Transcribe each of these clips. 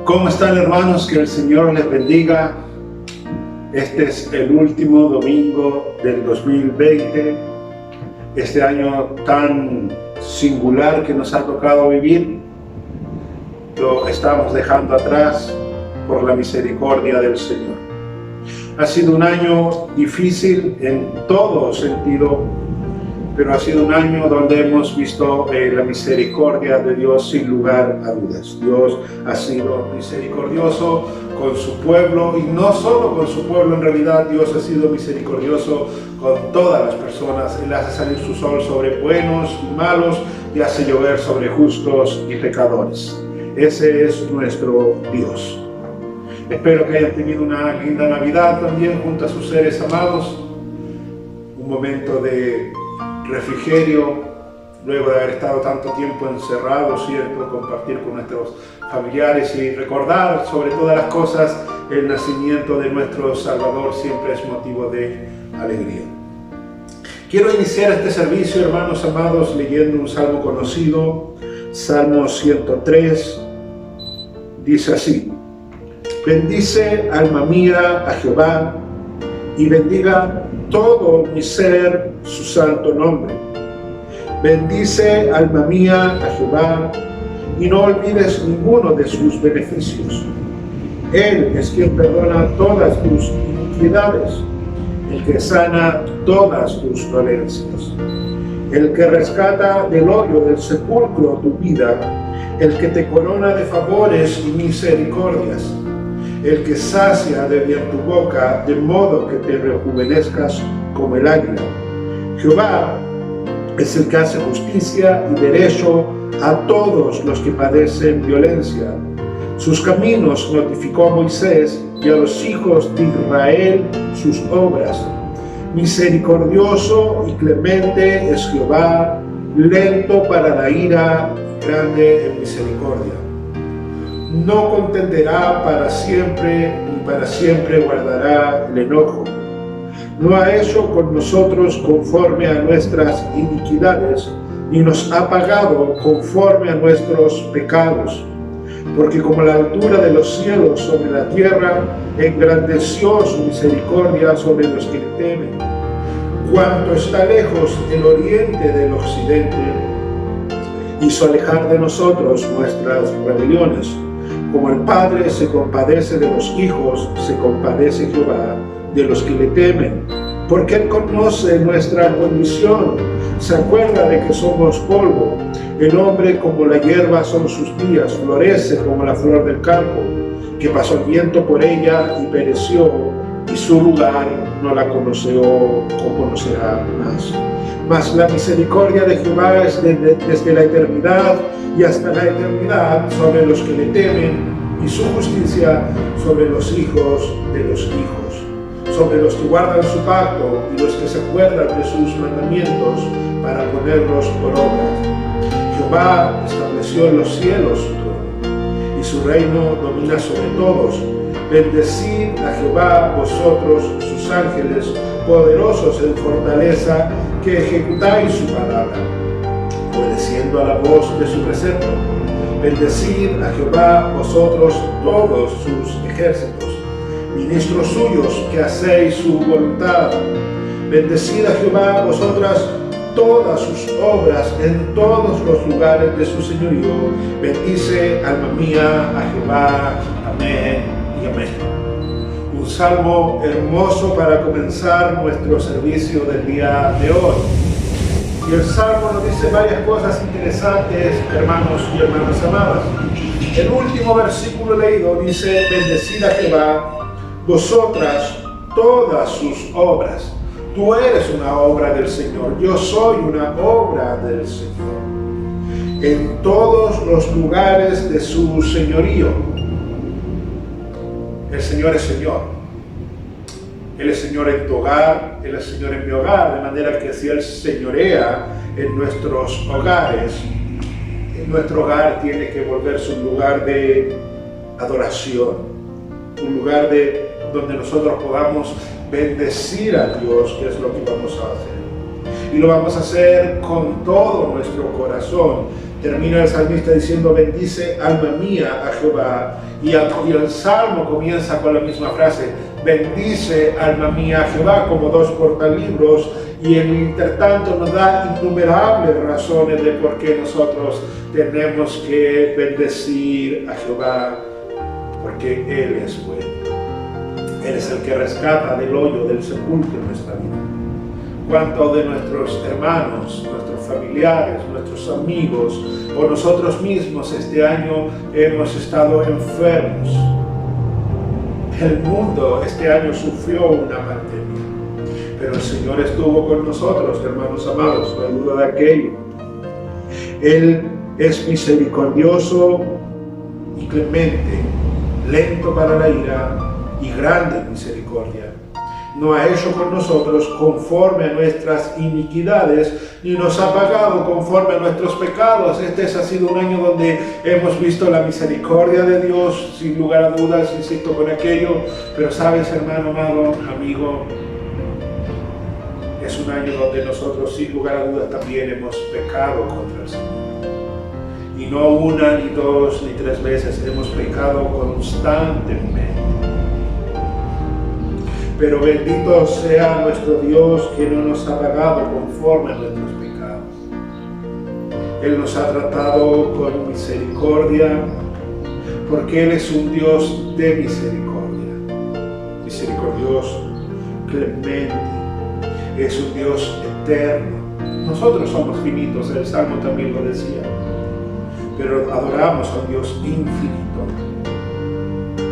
¿Cómo están, hermanos? Que el Señor les bendiga. Este es el último domingo del 2020, este año tan singular que nos ha tocado vivir. Lo estamos dejando atrás por la misericordia del Señor. Ha sido un año difícil en todo sentido, pero ha sido un año donde hemos visto la misericordia de Dios sin lugar a dudas. Dios ha sido misericordioso con su pueblo, y no solo con su pueblo, en realidad Dios ha sido misericordioso con todas las personas. Él hace salir su sol sobre buenos y malos y hace llover sobre justos y pecadores. Ese es nuestro Dios. Espero que hayan tenido una linda Navidad también junto a sus seres amados, un momento de refrigerio, luego de haber estado tanto tiempo encerrados, ¿cierto? Compartir con nuestros familiares y recordar sobre todas las cosas el nacimiento de nuestro Salvador siempre es motivo de alegría. Quiero iniciar este servicio, hermanos amados, leyendo un salmo conocido, Salmo 103, dice así: bendice, alma mía, a Jehová, y bendiga todo mi ser su santo nombre. Bendice, alma mía, a Jehová, y no olvides ninguno de sus beneficios. Él es quien perdona todas tus iniquidades, el que sana todas tus dolencias, el que rescata del hoyo del sepulcro tu vida, el que te corona de favores y misericordias, el que sacia de bien tu boca, de modo que te rejuvenezcas como el águila. Jehová es el que hace justicia y derecho a todos los que padecen violencia. Sus caminos notificó a Moisés, y a los hijos de Israel sus obras. Misericordioso y clemente es Jehová, lento para la ira y grande en misericordia. No contenderá para siempre, ni para siempre guardará el enojo. No ha hecho con nosotros conforme a nuestras iniquidades, ni nos ha pagado conforme a nuestros pecados. Porque como la altura de los cielos sobre la tierra, engrandeció su misericordia sobre los que le temen. Cuanto está lejos el oriente del occidente, hizo alejar de nosotros nuestras rebeliones. Como el Padre se compadece de los hijos, se compadece Jehová de los que le temen, porque Él conoce nuestra condición, se acuerda de que somos polvo. El hombre como la hierba son sus días, florece como la flor del campo, que pasó el viento por ella y pereció, y su lugar no la conoció o conocerá más. Mas la misericordia de Jehová es desde la eternidad y hasta la eternidad sobre los que le temen, y su justicia sobre los hijos de los hijos, sobre los que guardan su pacto y los que se acuerdan de sus mandamientos para ponerlos por obra. Jehová estableció en los cielos su trono, y su reino domina sobre todos. Bendecid a Jehová vosotros sus ángeles, poderosos en fortaleza, que ejecutáis su palabra, obedeciendo a la voz de su precepto. Bendecid a Jehová vosotros todos sus ejércitos, ministros suyos que hacéis su voluntad. Bendecid a Jehová vosotras todas sus obras en todos los lugares de su señorío. Bendice, alma mía, a Jehová. Amén y amén. Un salmo hermoso para comenzar nuestro servicio del día de hoy. Y el salmo nos dice varias cosas interesantes, hermanos y hermanas amadas. El último versículo leído dice: bendecid a Jehová vosotras todas sus obras. Tú eres una obra del Señor, yo soy una obra del Señor, en todos los lugares de su señorío. El Señor es Señor. Él es Señor en tu hogar, Él es Señor en mi hogar, de manera que si Él señorea en nuestros hogares, en nuestro hogar tiene que volverse un lugar de adoración, un lugar donde nosotros podamos bendecir a Dios, que es lo que vamos a hacer. y lo vamos a hacer con todo nuestro corazón. Termina el salmista diciendo: bendice alma mía a Jehová, y el salmo comienza con la misma frase: bendice alma mía a Jehová, como dos portalibros, y en el intertanto nos da innumerables razones de por qué nosotros tenemos que bendecir a Jehová, porque Él es bueno. Él es el que rescata del hoyo, del sepulcro en nuestra vida. ¿Cuántos de nuestros hermanos, nuestros familiares, nuestros amigos o nosotros mismos este año hemos estado enfermos? El mundo este año sufrió una pandemia, pero el Señor estuvo con nosotros, hermanos amados, no hay duda de aquello. Él es misericordioso y clemente, lento para la ira y grande en misericordia. No ha hecho con nosotros conforme a nuestras iniquidades, ni nos ha pagado conforme a nuestros pecados. Este ha sido un año donde hemos visto la misericordia de Dios, sin lugar a dudas, insisto con aquello. Pero sabes, hermano amado, amigo, es un año donde nosotros, sin lugar a dudas, también hemos pecado contra el Señor. Y no una, ni dos, ni tres veces, hemos pecado constantemente. Pero bendito sea nuestro Dios, que no nos ha pagado conforme a nuestros pecados. Él nos ha tratado con misericordia, porque Él es un Dios de misericordia, misericordioso, clemente, es un Dios eterno. Nosotros somos finitos, el Salmo también lo decía, pero adoramos a un Dios infinito,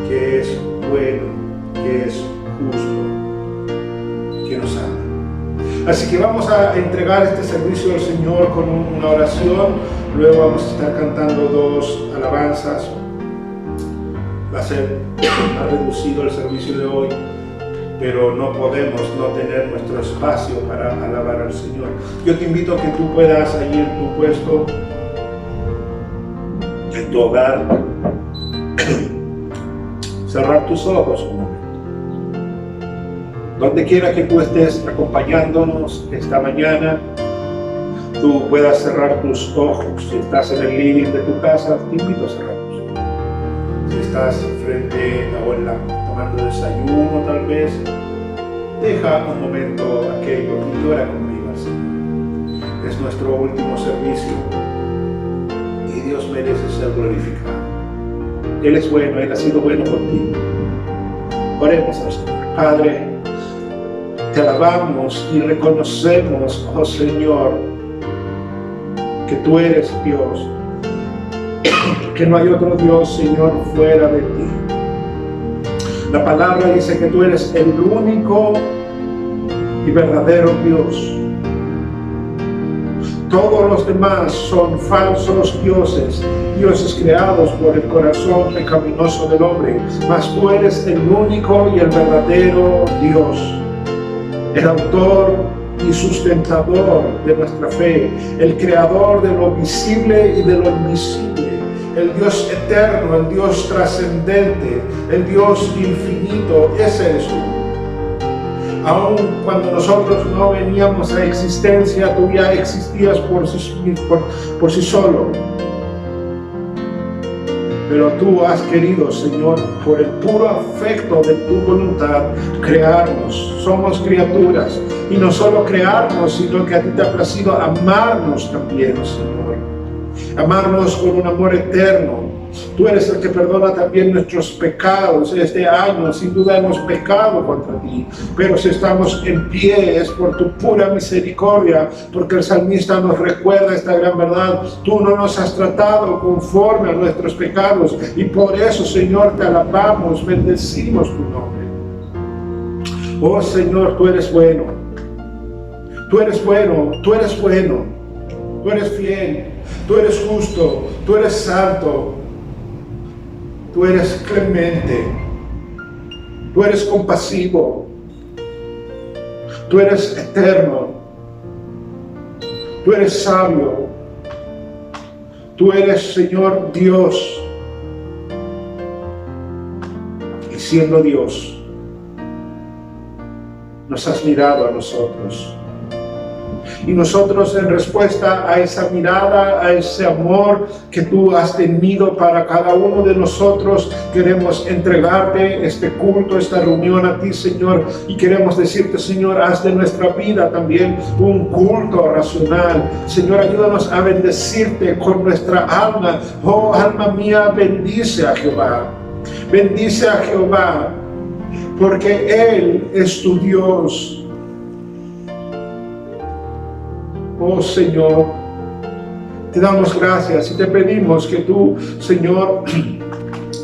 que es bueno, que es justo, que nos ama. Así que vamos a entregar este servicio al Señor con una oración. Luego vamos a estar cantando 2 alabanzas. Va a ser más reducido el servicio de hoy, pero no podemos no tener nuestro espacio para alabar al Señor. Yo te invito a que tú puedas, ahí en tu puesto, en tu hogar, cerrar tus ojos un momento. Donde quiera que tú estés acompañándonos esta mañana, tú puedas cerrar tus ojos. Si estás en el living de tu casa, te invito a cerrar tus ojos. Si estás frente a tomando desayuno tal vez, deja un momento aquello y ora conmigo al Señor. Es nuestro último servicio y Dios merece ser glorificado. Él es bueno, Él ha sido bueno contigo. Oremos al Señor. Padre, te alabamos y reconocemos, oh Señor, que tú eres Dios, que no hay otro Dios, Señor, fuera de ti. La palabra dice que tú eres el único y verdadero Dios. Todos los demás son falsos dioses, dioses creados por el corazón pecaminoso del hombre, mas tú eres el único y el verdadero Dios, el autor y sustentador de nuestra fe, el creador de lo visible y de lo invisible, el Dios eterno, el Dios trascendente, el Dios infinito. Ese eres tú. Aun cuando nosotros no veníamos a existencia, tú ya existías por sí solo. Pero tú has querido, Señor, por el puro afecto de tu voluntad, crearnos. Somos criaturas. Y no solo crearnos, sino que a ti te ha placido amarnos también, Señor. Amarnos con un amor eterno. Tú eres el que perdona también nuestros pecados. Este año sin duda hemos pecado contra ti, pero si estamos en pie es por tu pura misericordia, porque el salmista nos recuerda esta gran verdad. Tú no nos has tratado conforme a nuestros pecados, y por eso, Señor, te alabamos, bendecimos tu nombre. Oh Señor, tú eres bueno, tú eres bueno, tú eres bueno, tú eres fiel, tú eres justo, tú eres santo. Tú eres clemente, tú eres compasivo, tú eres eterno, tú eres sabio, tú eres, Señor, Dios. Y siendo Dios, nos has mirado a nosotros Y nosotros, en respuesta a esa mirada, a ese amor que tú has tenido para cada uno de nosotros, queremos entregarte este culto, esta reunión a ti, Señor, y queremos decirte, Señor, haz de nuestra vida también un culto racional. Señor, ayúdanos a bendecirte con nuestra alma. Oh, alma mía, bendice a Jehová. Bendice a Jehová, porque Él es tu Dios. Oh Señor, te damos gracias y te pedimos que tú, Señor,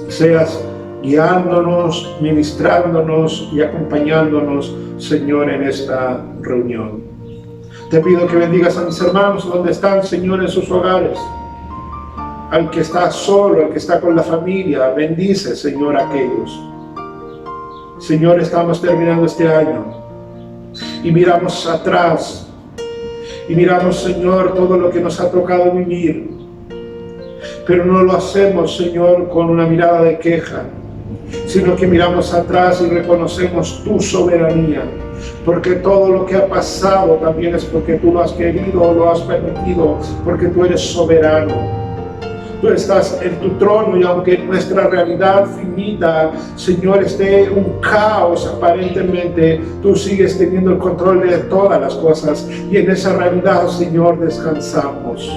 seas guiándonos, ministrándonos y acompañándonos, Señor, en esta reunión. Te pido que bendigas a mis hermanos donde están, Señor, en sus hogares. Al que está solo, al que está con la familia, bendice, Señor, a aquellos. Señor, estamos terminando este año y miramos atrás y miramos, Señor, todo lo que nos ha tocado vivir, pero no lo hacemos, Señor, con una mirada de queja, sino que miramos atrás y reconocemos tu soberanía, porque todo lo que ha pasado también es porque tú lo has querido o lo has permitido, porque tú eres soberano. Tú estás en tu trono y aunque nuestra realidad finita, Señor, esté un caos aparentemente, tú sigues teniendo el control de todas las cosas y en esa realidad, Señor, descansamos.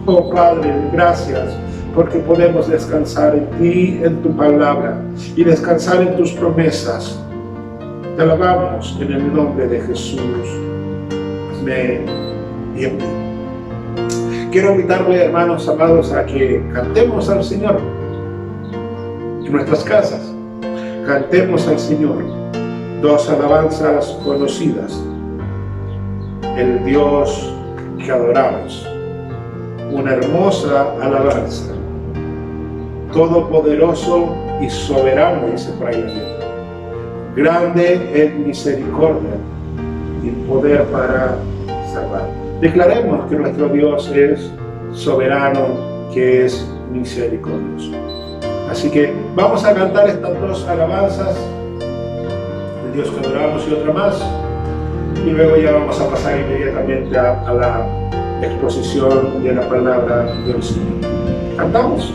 Oh Padre, gracias porque podemos descansar en ti, en tu palabra y descansar en tus promesas. Te alabamos en el nombre de Jesús. Amén y amén. Quiero invitarle, hermanos amados, a que cantemos al Señor en nuestras casas. Cantemos al Señor dos alabanzas conocidas. El Dios que adoramos. Una hermosa alabanza. Todopoderoso y soberano, dice por ahí la letra. Grande en misericordia y poder para salvar. Declaremos que nuestro Dios es soberano, que es misericordioso. Así que vamos a cantar estas dos alabanzas, el Dios que adoramos y otra más, y luego ya vamos a pasar inmediatamente a la exposición de la palabra del Señor. ¿Cantamos?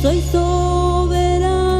Soy soberano.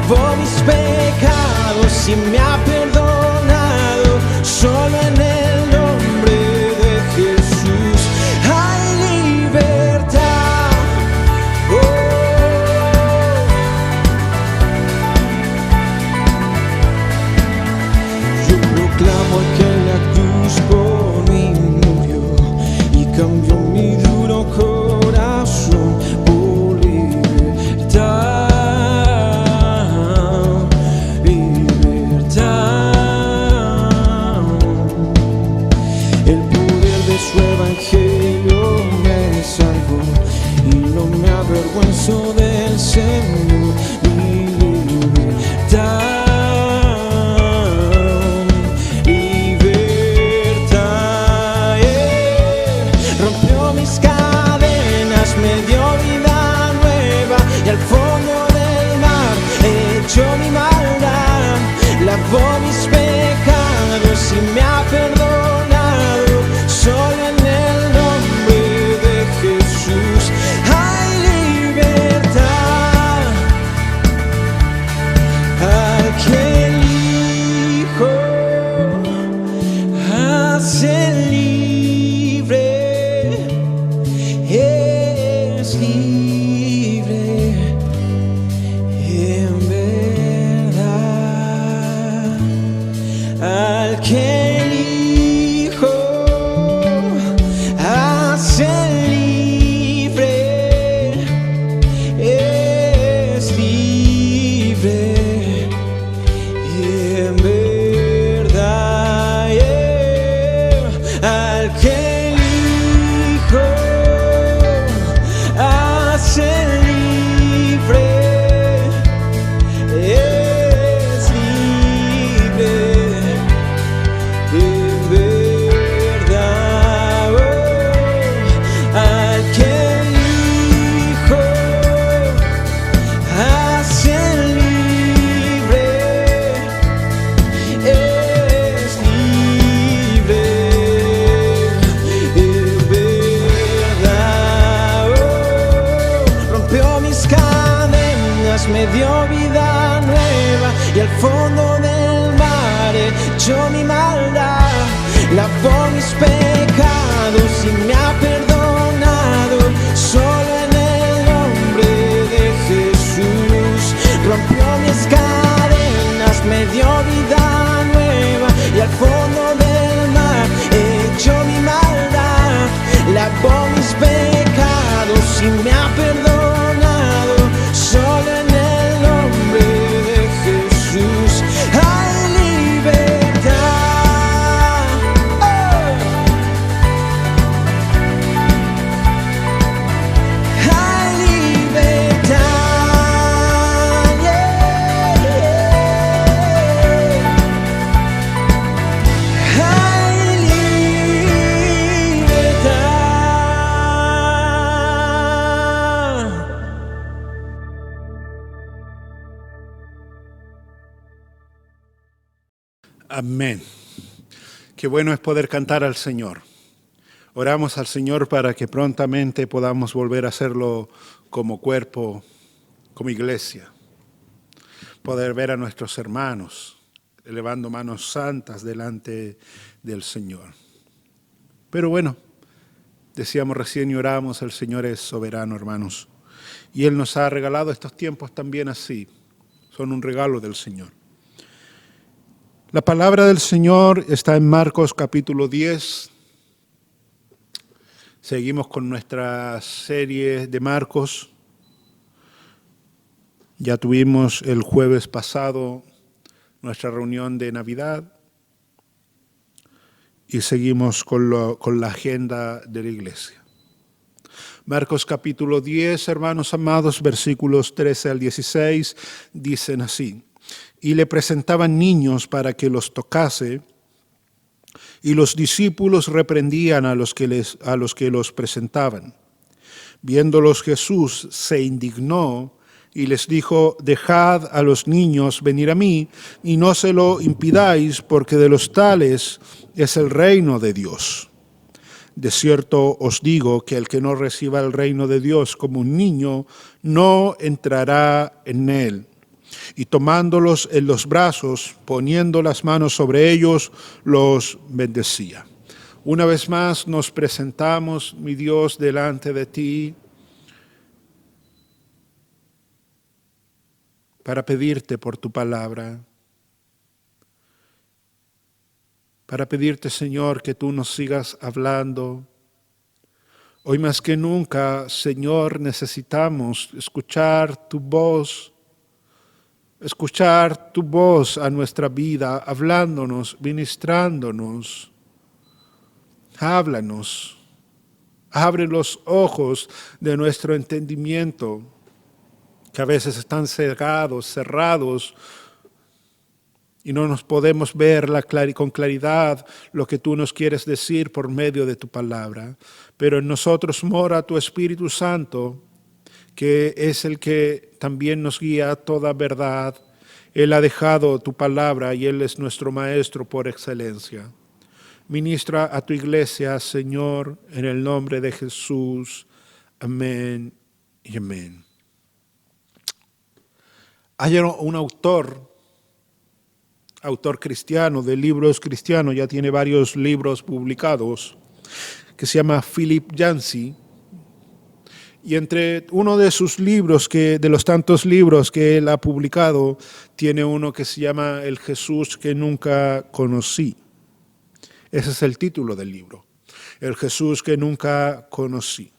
lavó mis pecados y me ha perdonado. Solo en el nombre de Jesús hay libertad. Yo proclamo que la cruz por mí murió y cambió mi duro corazón por libertad. Su evangelio me salvó y no me avergüenzo del Señor. Mi libertad, rompió mis cadenas, me dio vida nueva y al fondo del mar echó mi maldad, lavó mis pecados y me ha perdonado. Solo en el nombre de Jesús hay libertad. Al que el Hijo hace libre, es libre en verdad. Al que me dio vida nueva y al fondo del mar echó mi maldad, lavó mis pecados y me ha perdonado. Solo en el nombre de Jesús rompió mis cadenas, me dio vida nueva y al fondo del mar echó mi maldad, lavó mis pecados y me ha perdonado. Solo en el nombre de Jesús hay libertad. Hay libertad. Hay libertad. Amén. Qué bueno es poder cantar al Señor. Oramos al Señor para que prontamente podamos volver a hacerlo como cuerpo, como iglesia. Poder ver a nuestros hermanos elevando manos santas delante del Señor. Pero bueno, decíamos recién y oramos, el Señor es soberano, hermanos. Y Él nos ha regalado estos tiempos también así. Son un regalo del Señor. La palabra del Señor está en Marcos capítulo 10. Seguimos con nuestra serie de Marcos. Ya tuvimos el jueves pasado nuestra reunión de Navidad y seguimos con la agenda de la iglesia. Marcos capítulo 10, hermanos amados, versículos 13 al 16, dicen así. Y le presentaban niños para que los tocase, y los discípulos reprendían a los que los presentaban. Viéndolos Jesús se indignó y les dijo, dejad a los niños venir a mí, y no se lo impidáis, porque de los tales es el reino de Dios. De cierto os digo que el que no reciba el reino de Dios como un niño, no entrará en él. y tomándolos en los brazos, poniendo las manos sobre ellos, los bendecía. Una vez más nos presentamos, mi Dios, delante de ti para pedirte por tu palabra, para pedirte, Señor, que tú nos sigas hablando. Hoy más que nunca, Señor, necesitamos escuchar tu voz a nuestra vida, hablándonos, ministrándonos. Háblanos, abre los ojos de nuestro entendimiento, que a veces están cerrados, y no nos podemos ver con claridad lo que tú nos quieres decir por medio de tu palabra. Pero en nosotros mora tu Espíritu Santo, que es el que también nos guía a toda verdad. Él ha dejado tu palabra y Él es nuestro Maestro por excelencia. Ministra a tu iglesia, Señor, en el nombre de Jesús. Amén y amén. Hay un autor cristiano, de libros cristianos, ya tiene varios libros publicados, que se llama Philip Yancey. Y entre uno de sus libros, de los tantos libros que él ha publicado, tiene uno que se llama El Jesús que nunca conocí. Ese es el título del libro, El Jesús que nunca conocí.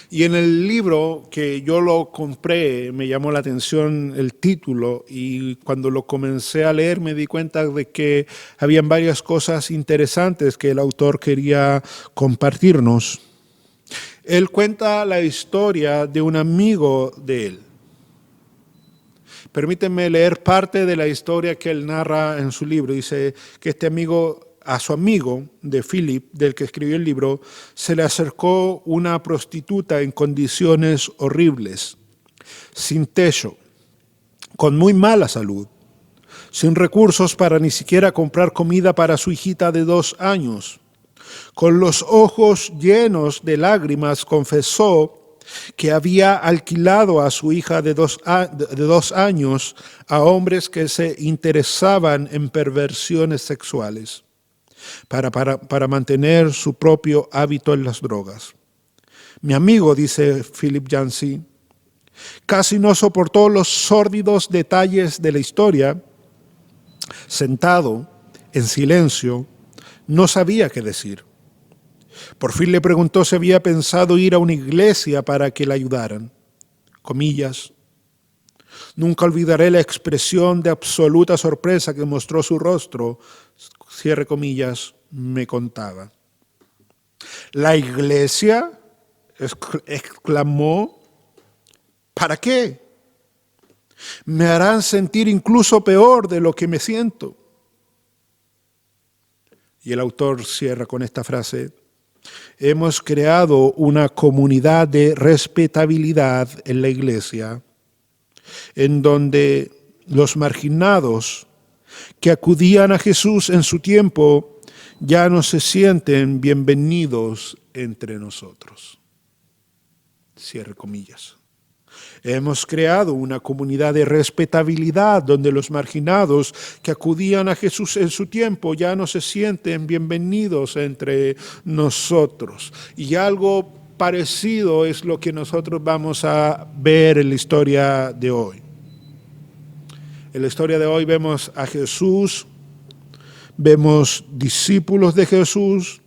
Y en el libro que yo lo compré, me llamó la atención el título, y cuando lo comencé a leer me di cuenta de que habían varias cosas interesantes que el autor quería compartirnos. Él cuenta la historia de un amigo de él. Permítanme leer parte de la historia que él narra en su libro. Dice que a su amigo de Philip, del que escribió el libro, se le acercó una prostituta en condiciones horribles, sin techo, con muy mala salud, sin recursos para ni siquiera comprar comida para su hijita de 2 años. Con los ojos llenos de lágrimas confesó que había alquilado a su hija de 2 años a hombres que se interesaban en perversiones sexuales para mantener su propio hábito en las drogas. Mi amigo, dice Philip Yancey, casi no soportó los sórdidos detalles de la historia. Sentado, en silencio, no sabía qué decir. Por fin le preguntó si había pensado ir a una iglesia para que la ayudaran. Comillas. Nunca olvidaré la expresión de absoluta sorpresa que mostró su rostro. Cierre comillas, me contaba. ¿La iglesia? Exclamó. ¿Para qué? Me harán sentir incluso peor de lo que me siento. Y el autor cierra con esta frase. Hemos creado una comunidad de respetabilidad en la iglesia, en donde los marginados que acudían a Jesús en su tiempo ya no se sienten bienvenidos entre nosotros. Cierre comillas. Hemos creado una comunidad de respetabilidad donde los marginados que acudían a Jesús en su tiempo ya no se sienten bienvenidos entre nosotros. Y algo parecido es lo que nosotros vamos a ver en la historia de hoy. En la historia de hoy vemos a Jesús, vemos discípulos de Jesús,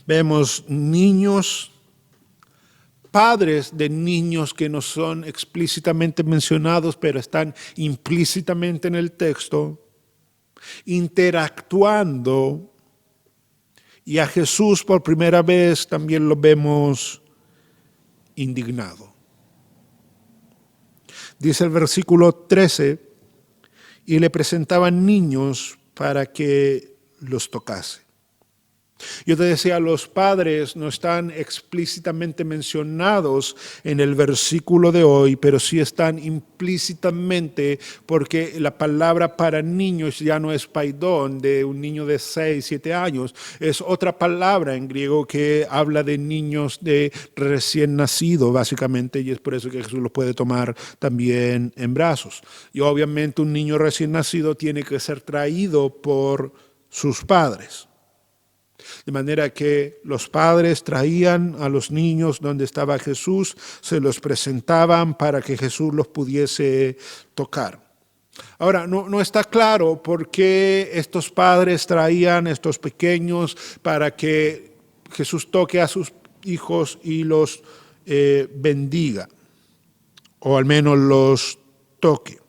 vemos niños, padres de niños que no son explícitamente mencionados, pero están implícitamente en el texto, interactuando, y a Jesús por primera vez también lo vemos indignado. Dice el versículo 13, y le presentaban niños para que los tocase. Yo te decía, los padres no están explícitamente mencionados en el versículo de hoy, pero sí están implícitamente, porque la palabra para niños ya no es paidón, de un niño de 6, 7 años, es otra palabra en griego que habla de niños de recién nacido, básicamente, y es por eso que Jesús los puede tomar también en brazos. Y obviamente un niño recién nacido tiene que ser traído por sus padres. De manera que los padres traían a los niños donde estaba Jesús, se los presentaban para que Jesús los pudiese tocar. Ahora, no está claro por qué estos padres traían estos pequeños para que Jesús toque a sus hijos y los bendiga, o al menos los toque.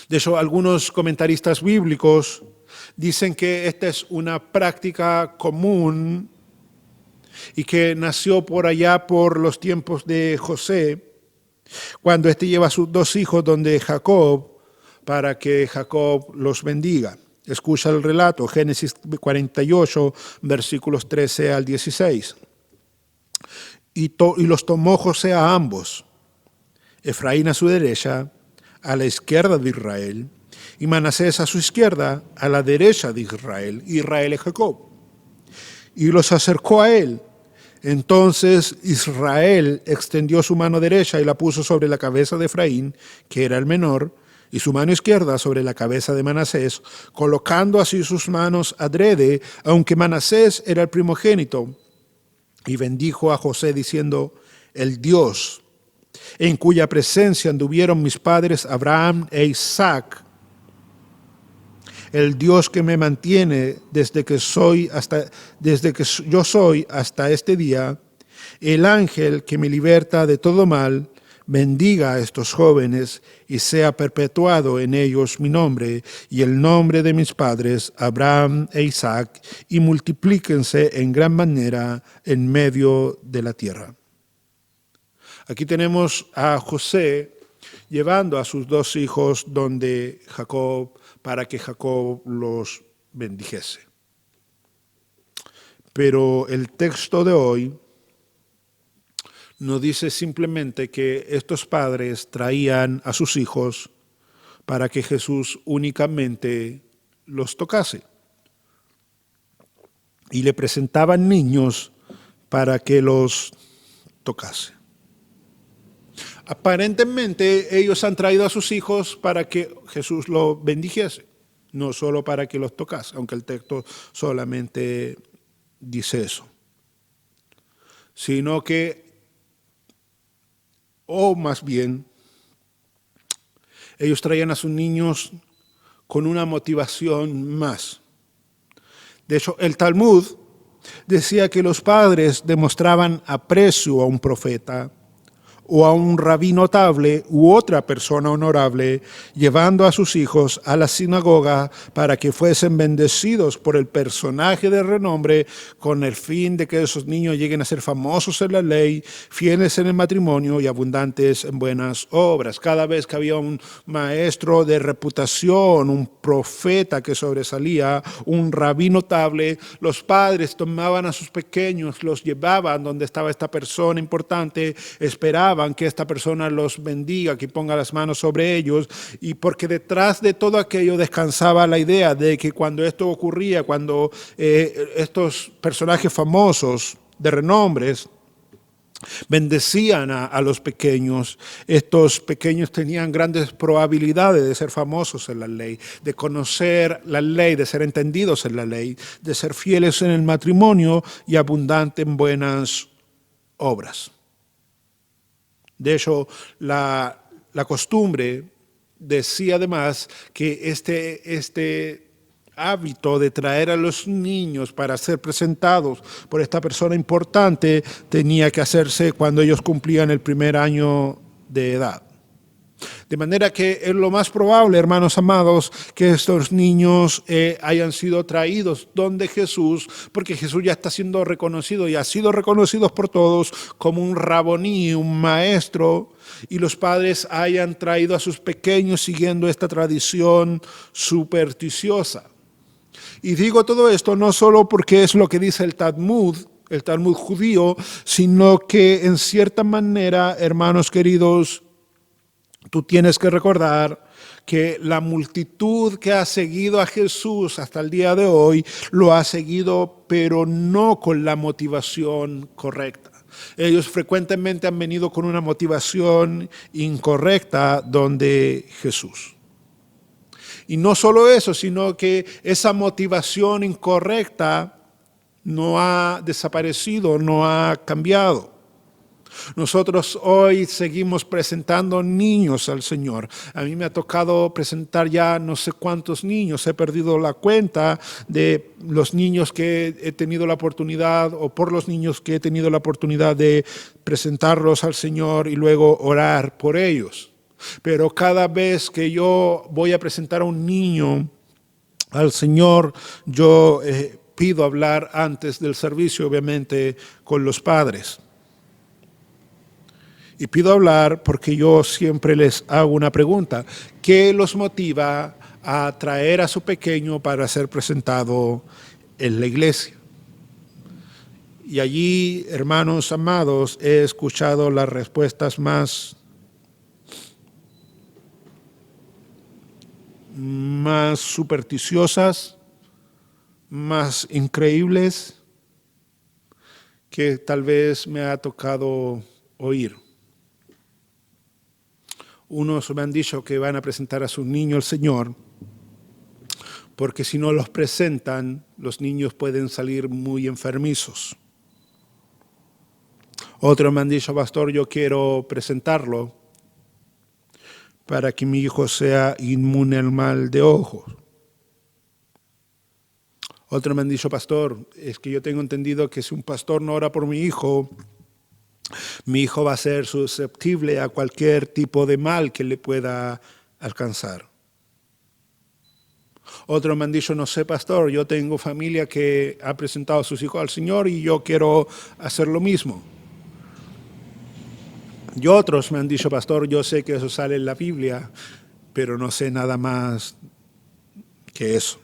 De hecho, algunos comentaristas bíblicos dicen que esta es una práctica común y que nació por allá por los tiempos de José, cuando éste lleva a sus 2 hijos donde Jacob, para que Jacob los bendiga. Escucha el relato, Génesis 48, versículos 13 al 16. Y los tomó José a ambos, Efraín a su derecha, a la izquierda de Israel, y Manasés a su izquierda, a la derecha de Israel. Israel es Jacob. Y los acercó a él. Entonces Israel extendió su mano derecha y la puso sobre la cabeza de Efraín, que era el menor, y su mano izquierda sobre la cabeza de Manasés, colocando así sus manos adrede, aunque Manasés era el primogénito. Y bendijo a José diciendo: el Dios en cuya presencia anduvieron mis padres Abraham e Isaac, el Dios que me mantiene desde que yo soy hasta este día, el ángel que me liberta de todo mal, bendiga a estos jóvenes y sea perpetuado en ellos mi nombre y el nombre de mis padres Abraham e Isaac, y multiplíquense en gran manera en medio de la tierra. Aquí tenemos a José llevando a sus 2 hijos donde Jacob, para que Jacob los bendijese. Pero el texto de hoy nos dice simplemente que estos padres traían a sus hijos para que Jesús únicamente los tocase. Y le presentaban niños para que los tocase. Aparentemente ellos han traído a sus hijos para que Jesús los bendijese, no solo para que los tocase, aunque el texto solamente dice eso, sino que, o más bien, ellos traían a sus niños con una motivación más. De hecho, el Talmud decía que los padres demostraban aprecio a un profeta o a un rabí notable u otra persona honorable, llevando a sus hijos a la sinagoga para que fuesen bendecidos por el personaje de renombre, con el fin de que esos niños lleguen a ser famosos en la ley, fieles en el matrimonio y abundantes en buenas obras. Cada vez que había un maestro de reputación, un profeta que sobresalía, un rabí notable, los padres tomaban a sus pequeños, los llevaban donde estaba esta persona importante, esperaban que esta persona los bendiga, que ponga las manos sobre ellos, y porque detrás de todo aquello descansaba la idea de que cuando esto ocurría, cuando estos personajes famosos de renombres bendecían a los pequeños, estos pequeños tenían grandes probabilidades de ser famosos en la ley, de conocer la ley, de ser entendidos en la ley, de ser fieles en el matrimonio y abundantes en buenas obras. De hecho, la costumbre decía además que este hábito de traer a los niños para ser presentados por esta persona importante tenía que hacerse cuando ellos cumplían el primer año de edad. De manera que es lo más probable, hermanos amados, que estos niños hayan sido traídos donde Jesús, porque Jesús ya está siendo reconocido y ha sido reconocido por todos como un raboní, un maestro, y los padres hayan traído a sus pequeños siguiendo esta tradición supersticiosa. Y digo todo esto no solo porque es lo que dice el Talmud judío, sino que en cierta manera, hermanos queridos, tú tienes que recordar que la multitud que ha seguido a Jesús hasta el día de hoy lo ha seguido, pero no con la motivación correcta. Ellos frecuentemente han venido con una motivación incorrecta donde Jesús. Y no solo eso, sino que esa motivación incorrecta no ha desaparecido, no ha cambiado. Nosotros hoy seguimos presentando niños al Señor. A mí me ha tocado presentar ya no sé cuántos niños. He perdido la cuenta de los niños que he tenido la oportunidad, o por los niños que he tenido la oportunidad de presentarlos al Señor y luego orar por ellos. Pero cada vez que yo voy a presentar a un niño al Señor, yo pido hablar antes del servicio, obviamente, con los padres. Y pido hablar porque yo siempre les hago una pregunta. ¿Qué los motiva a traer a su pequeño para ser presentado en la iglesia? Y allí, hermanos amados, he escuchado las respuestas más supersticiosas, más increíbles, que tal vez me ha tocado oír. Unos me han dicho que van a presentar a sus niños al Señor, porque si no los presentan, los niños pueden salir muy enfermizos. Otros me han dicho, pastor, yo quiero presentarlo para que mi hijo sea inmune al mal de ojos. Otros me han dicho, pastor, es que yo tengo entendido que si un pastor no ora por mi hijo va a ser susceptible a cualquier tipo de mal que le pueda alcanzar. Otros me han dicho, no sé, pastor, yo tengo familia que ha presentado a sus hijos al Señor y yo quiero hacer lo mismo. Y otros me han dicho, pastor, yo sé que eso sale en la Biblia, pero no sé nada más que eso.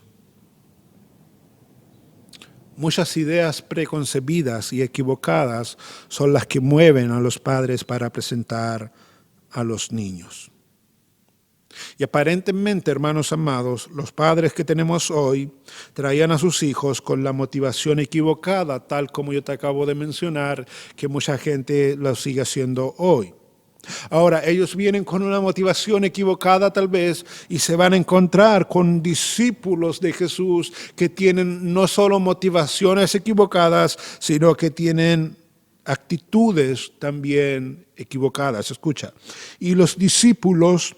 Muchas ideas preconcebidas y equivocadas son las que mueven a los padres para presentar a los niños. Y aparentemente, hermanos amados, los padres que tenemos hoy traían a sus hijos con la motivación equivocada, tal como yo te acabo de mencionar, que mucha gente lo sigue haciendo hoy. Ahora, ellos vienen con una motivación equivocada tal vez y se van a encontrar con discípulos de Jesús que tienen no solo motivaciones equivocadas, sino que tienen actitudes también equivocadas. Escucha, y los discípulos,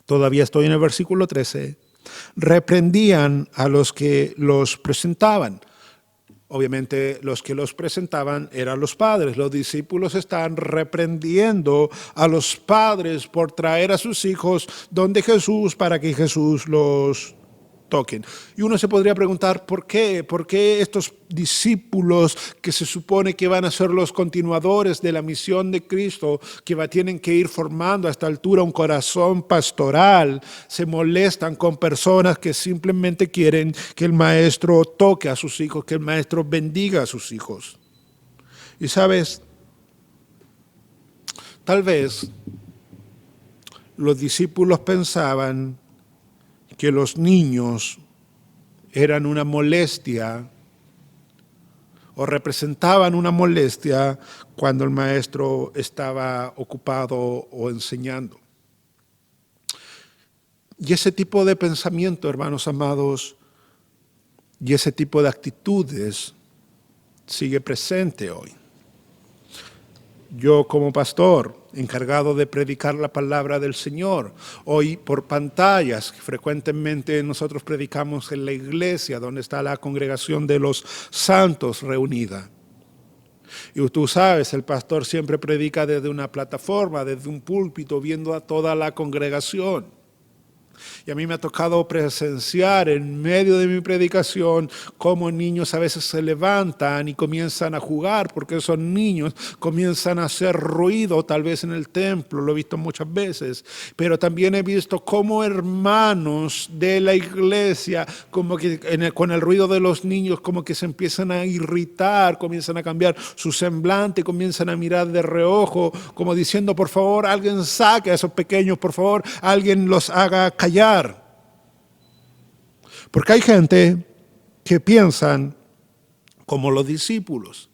todavía estoy en el versículo 13, reprendían a los que los presentaban. Obviamente los que los presentaban eran los padres. Los discípulos están reprendiendo a los padres por traer a sus hijos donde Jesús para que Jesús los toquen. Y uno se podría preguntar, ¿por qué? ¿Por qué estos discípulos que se supone que van a ser los continuadores de la misión de Cristo, que tienen que ir formando a esta altura un corazón pastoral, se molestan con personas que simplemente quieren que el maestro toque a sus hijos, que el maestro bendiga a sus hijos? Y sabes, tal vez los discípulos pensaban que los niños eran una molestia o representaban una molestia cuando el maestro estaba ocupado o enseñando. Y ese tipo de pensamiento, hermanos amados, y ese tipo de actitudes sigue presente hoy. Yo como pastor, encargado de predicar la palabra del Señor, hoy por pantallas, frecuentemente nosotros predicamos en la iglesia donde está la congregación de los santos reunida. Y tú sabes, el pastor siempre predica desde una plataforma, desde un púlpito, viendo a toda la congregación. Y a mí me ha tocado presenciar en medio de mi predicación cómo niños a veces se levantan y comienzan a jugar, porque esos niños comienzan a hacer ruido tal vez en el templo, lo he visto muchas veces, pero también he visto cómo hermanos de la iglesia, como que con el ruido de los niños, como que se empiezan a irritar, comienzan a cambiar su semblante, comienzan a mirar de reojo, como diciendo, por favor, alguien saque a esos pequeños, por favor, alguien los haga callar. Porque hay gente que piensan como los discípulos,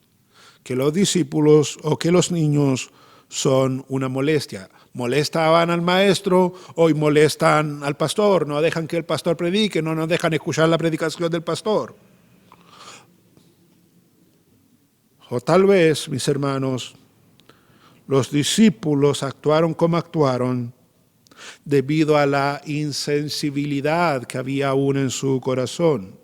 que los discípulos o que los niños son una molestia. Molestaban al maestro, hoy molestan al pastor, no dejan que el pastor predique, no nos dejan escuchar la predicación del pastor. O tal vez, mis hermanos, los discípulos actuaron como actuaron debido a la insensibilidad que había aún en su corazón.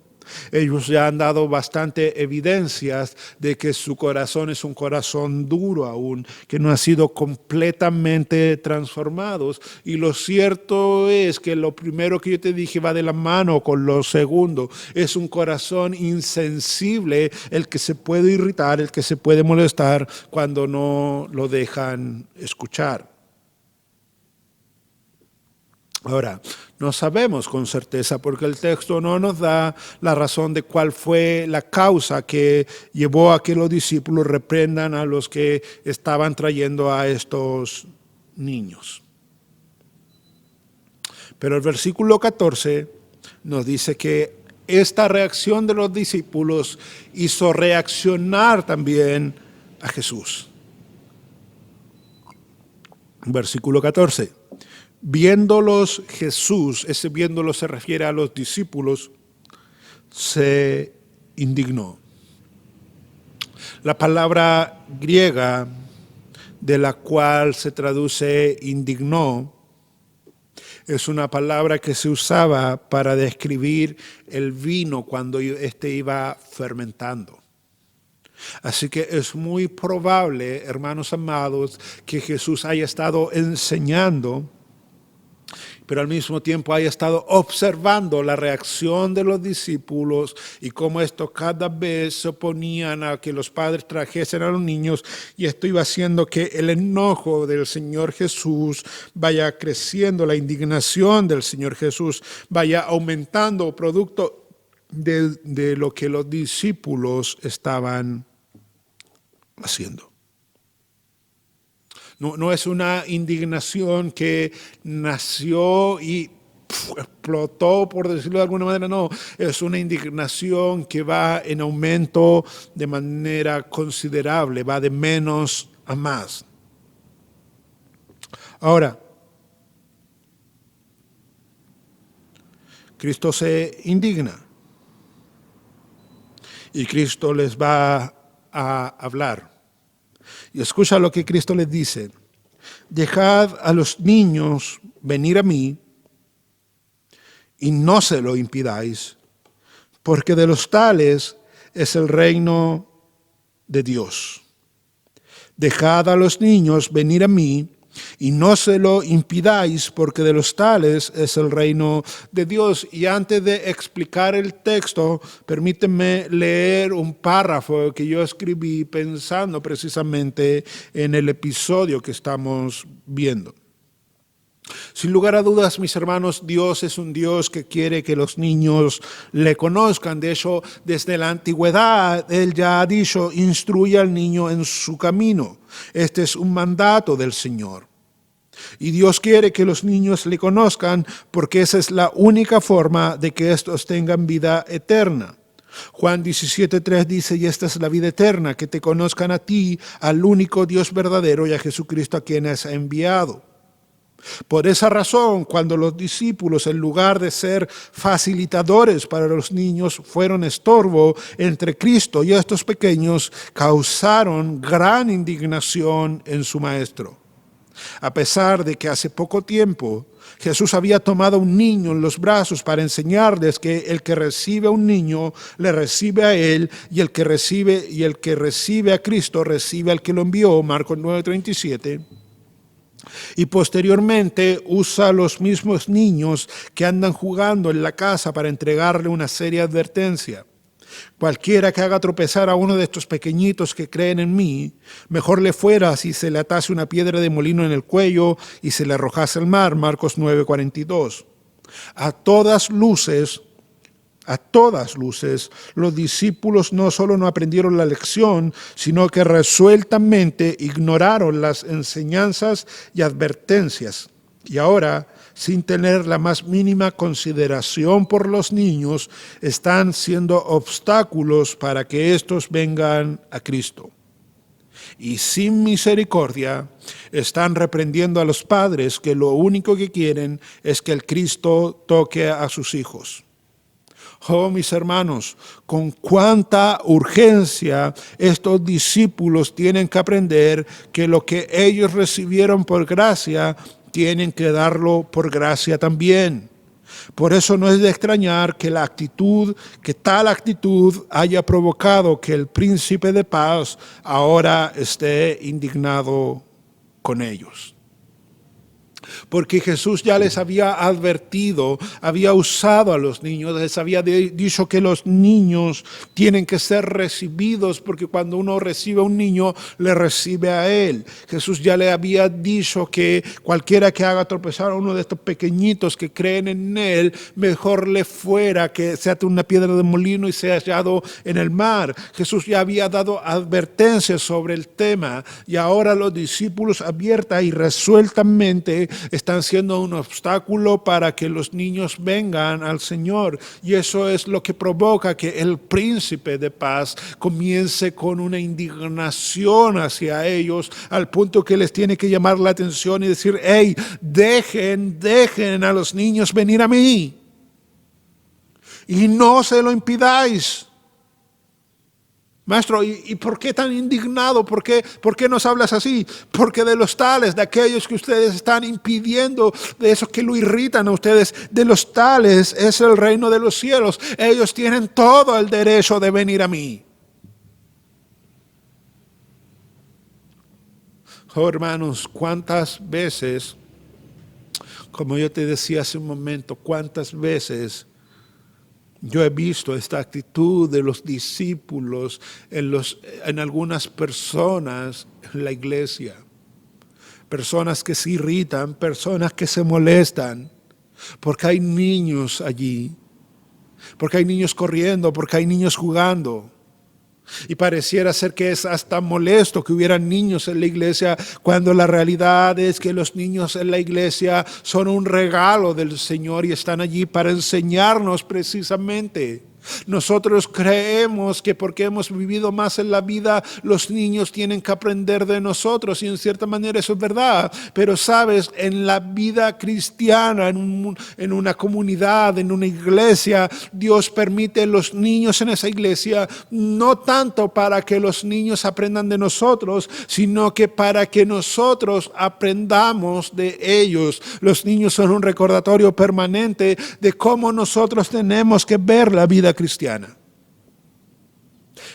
Ellos ya han dado bastante evidencias de que su corazón es un corazón duro aún, que no ha sido completamente transformado. Y lo cierto es que lo primero que yo te dije va de la mano con lo segundo. Es un corazón insensible, el que se puede irritar, el que se puede molestar cuando no lo dejan escuchar. Ahora, no sabemos con certeza porque el texto no nos da la razón de cuál fue la causa que llevó a que los discípulos reprendan a los que estaban trayendo a estos niños. Pero el versículo 14 nos dice que esta reacción de los discípulos hizo reaccionar también a Jesús. Versículo 14. Viéndolos Jesús, ese viéndolos se refiere a los discípulos, se indignó. La palabra griega de la cual se traduce indignó es una palabra que se usaba para describir el vino cuando éste iba fermentando. Así que es muy probable, hermanos amados, que Jesús haya estado enseñando, pero al mismo tiempo haya estado observando la reacción de los discípulos y cómo esto cada vez se oponían a que los padres trajesen a los niños, y esto iba haciendo que el enojo del Señor Jesús vaya creciendo, la indignación del Señor Jesús vaya aumentando producto de lo que los discípulos estaban haciendo. No es una indignación que nació y explotó, por decirlo de alguna manera, no. Es una indignación que va en aumento de manera considerable, va de menos a más. Ahora, Cristo se indigna y Cristo les va a hablar. Y escucha lo que Cristo les dice: dejad a los niños venir a mí y no se lo impidáis, porque de los tales es el reino de Dios. Dejad a los niños venir a mí y no se lo impidáis, porque de los tales es el reino de Dios. Y antes de explicar el texto, permítanme leer un párrafo que yo escribí pensando precisamente en el episodio que estamos viendo. Sin lugar a dudas, mis hermanos, Dios es un Dios que quiere que los niños le conozcan. De hecho, desde la antigüedad, Él ya ha dicho: instruye al niño en su camino. Este es un mandato del Señor. Y Dios quiere que los niños le conozcan, porque esa es la única forma de que estos tengan vida eterna. Juan 17:3 dice: y esta es la vida eterna, que te conozcan a ti, al único Dios verdadero, y a Jesucristo a quien has enviado. Por esa razón, cuando los discípulos, en lugar de ser facilitadores para los niños, fueron estorbo entre Cristo y estos pequeños, causaron gran indignación en su maestro. A pesar de que hace poco tiempo Jesús había tomado a un niño en los brazos para enseñarles que el que recibe a un niño le recibe a él, y el que recibe a Cristo recibe al que lo envió, Marcos 9:37. Y posteriormente usa a los mismos niños que andan jugando en la casa para entregarle una seria advertencia. Cualquiera que haga tropezar a uno de estos pequeñitos que creen en mí, mejor le fuera si se le atase una piedra de molino en el cuello y se le arrojase al mar. Marcos 9:42. A todas luces, los discípulos no solo no aprendieron la lección, sino que resueltamente ignoraron las enseñanzas y advertencias. Y ahora, sin tener la más mínima consideración por los niños, están siendo obstáculos para que éstos vengan a Cristo. Y sin misericordia, están reprendiendo a los padres que lo único que quieren es que el Cristo toque a sus hijos. Oh, mis hermanos, con cuánta urgencia estos discípulos tienen que aprender que lo que ellos recibieron por gracia, tienen que darlo por gracia también. Por eso no es de extrañar que tal actitud haya provocado que el príncipe de paz ahora esté indignado con ellos. Porque Jesús ya les había advertido, había usado a los niños, les había dicho que los niños tienen que ser recibidos, porque cuando uno recibe a un niño, le recibe a él. Jesús ya le había dicho que cualquiera que haga tropezar a uno de estos pequeñitos que creen en él, mejor le fuera que se ate una piedra de molino y sea echado en el mar. Jesús ya había dado advertencias sobre el tema, y ahora los discípulos abierta y resueltamente están siendo un obstáculo para que los niños vengan al Señor. Y eso es lo que provoca que el príncipe de paz comience con una indignación hacia ellos, al punto que les tiene que llamar la atención y decir: hey, dejen a los niños venir a mí y no se lo impidáis. Maestro, ¿y por qué tan indignado? ¿Por qué nos hablas así? Porque de los tales, de aquellos que ustedes están impidiendo, de esos que lo irritan a ustedes, de los tales es el reino de los cielos. Ellos tienen todo el derecho de venir a mí. Oh, hermanos, cuántas veces, como yo te decía hace un momento, cuántas veces yo he visto esta actitud de los discípulos en algunas personas en la iglesia. Personas que se irritan, personas que se molestan, porque hay niños allí, porque hay niños corriendo, porque hay niños jugando. Y pareciera ser que es hasta molesto que hubieran niños en la iglesia, cuando la realidad es que los niños en la iglesia son un regalo del Señor y están allí para enseñarnos precisamente. Nosotros creemos que porque hemos vivido más en la vida, los niños tienen que aprender de nosotros, y en cierta manera eso es verdad. Pero sabes, en la vida cristiana, en una comunidad, en una iglesia, Dios permite a los niños en esa iglesia, no tanto para que los niños aprendan de nosotros, sino que para que nosotros aprendamos de ellos. Los niños son un recordatorio permanente de cómo nosotros tenemos que ver la vida cristiana.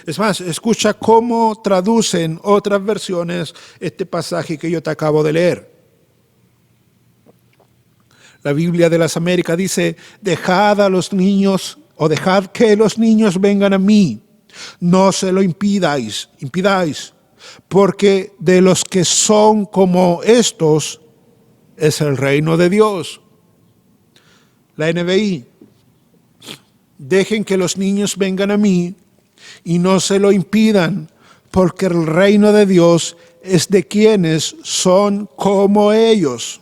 Es más, escucha cómo traducen otras versiones este pasaje que yo te acabo de leer. La Biblia de las Américas dice: dejad a los niños, o dejad que los niños vengan a mí, no se lo impidáis, porque de los que son como estos es el reino de Dios. La NBI: dejen que los niños vengan a mí y no se lo impidan, porque el reino de Dios es de quienes son como ellos.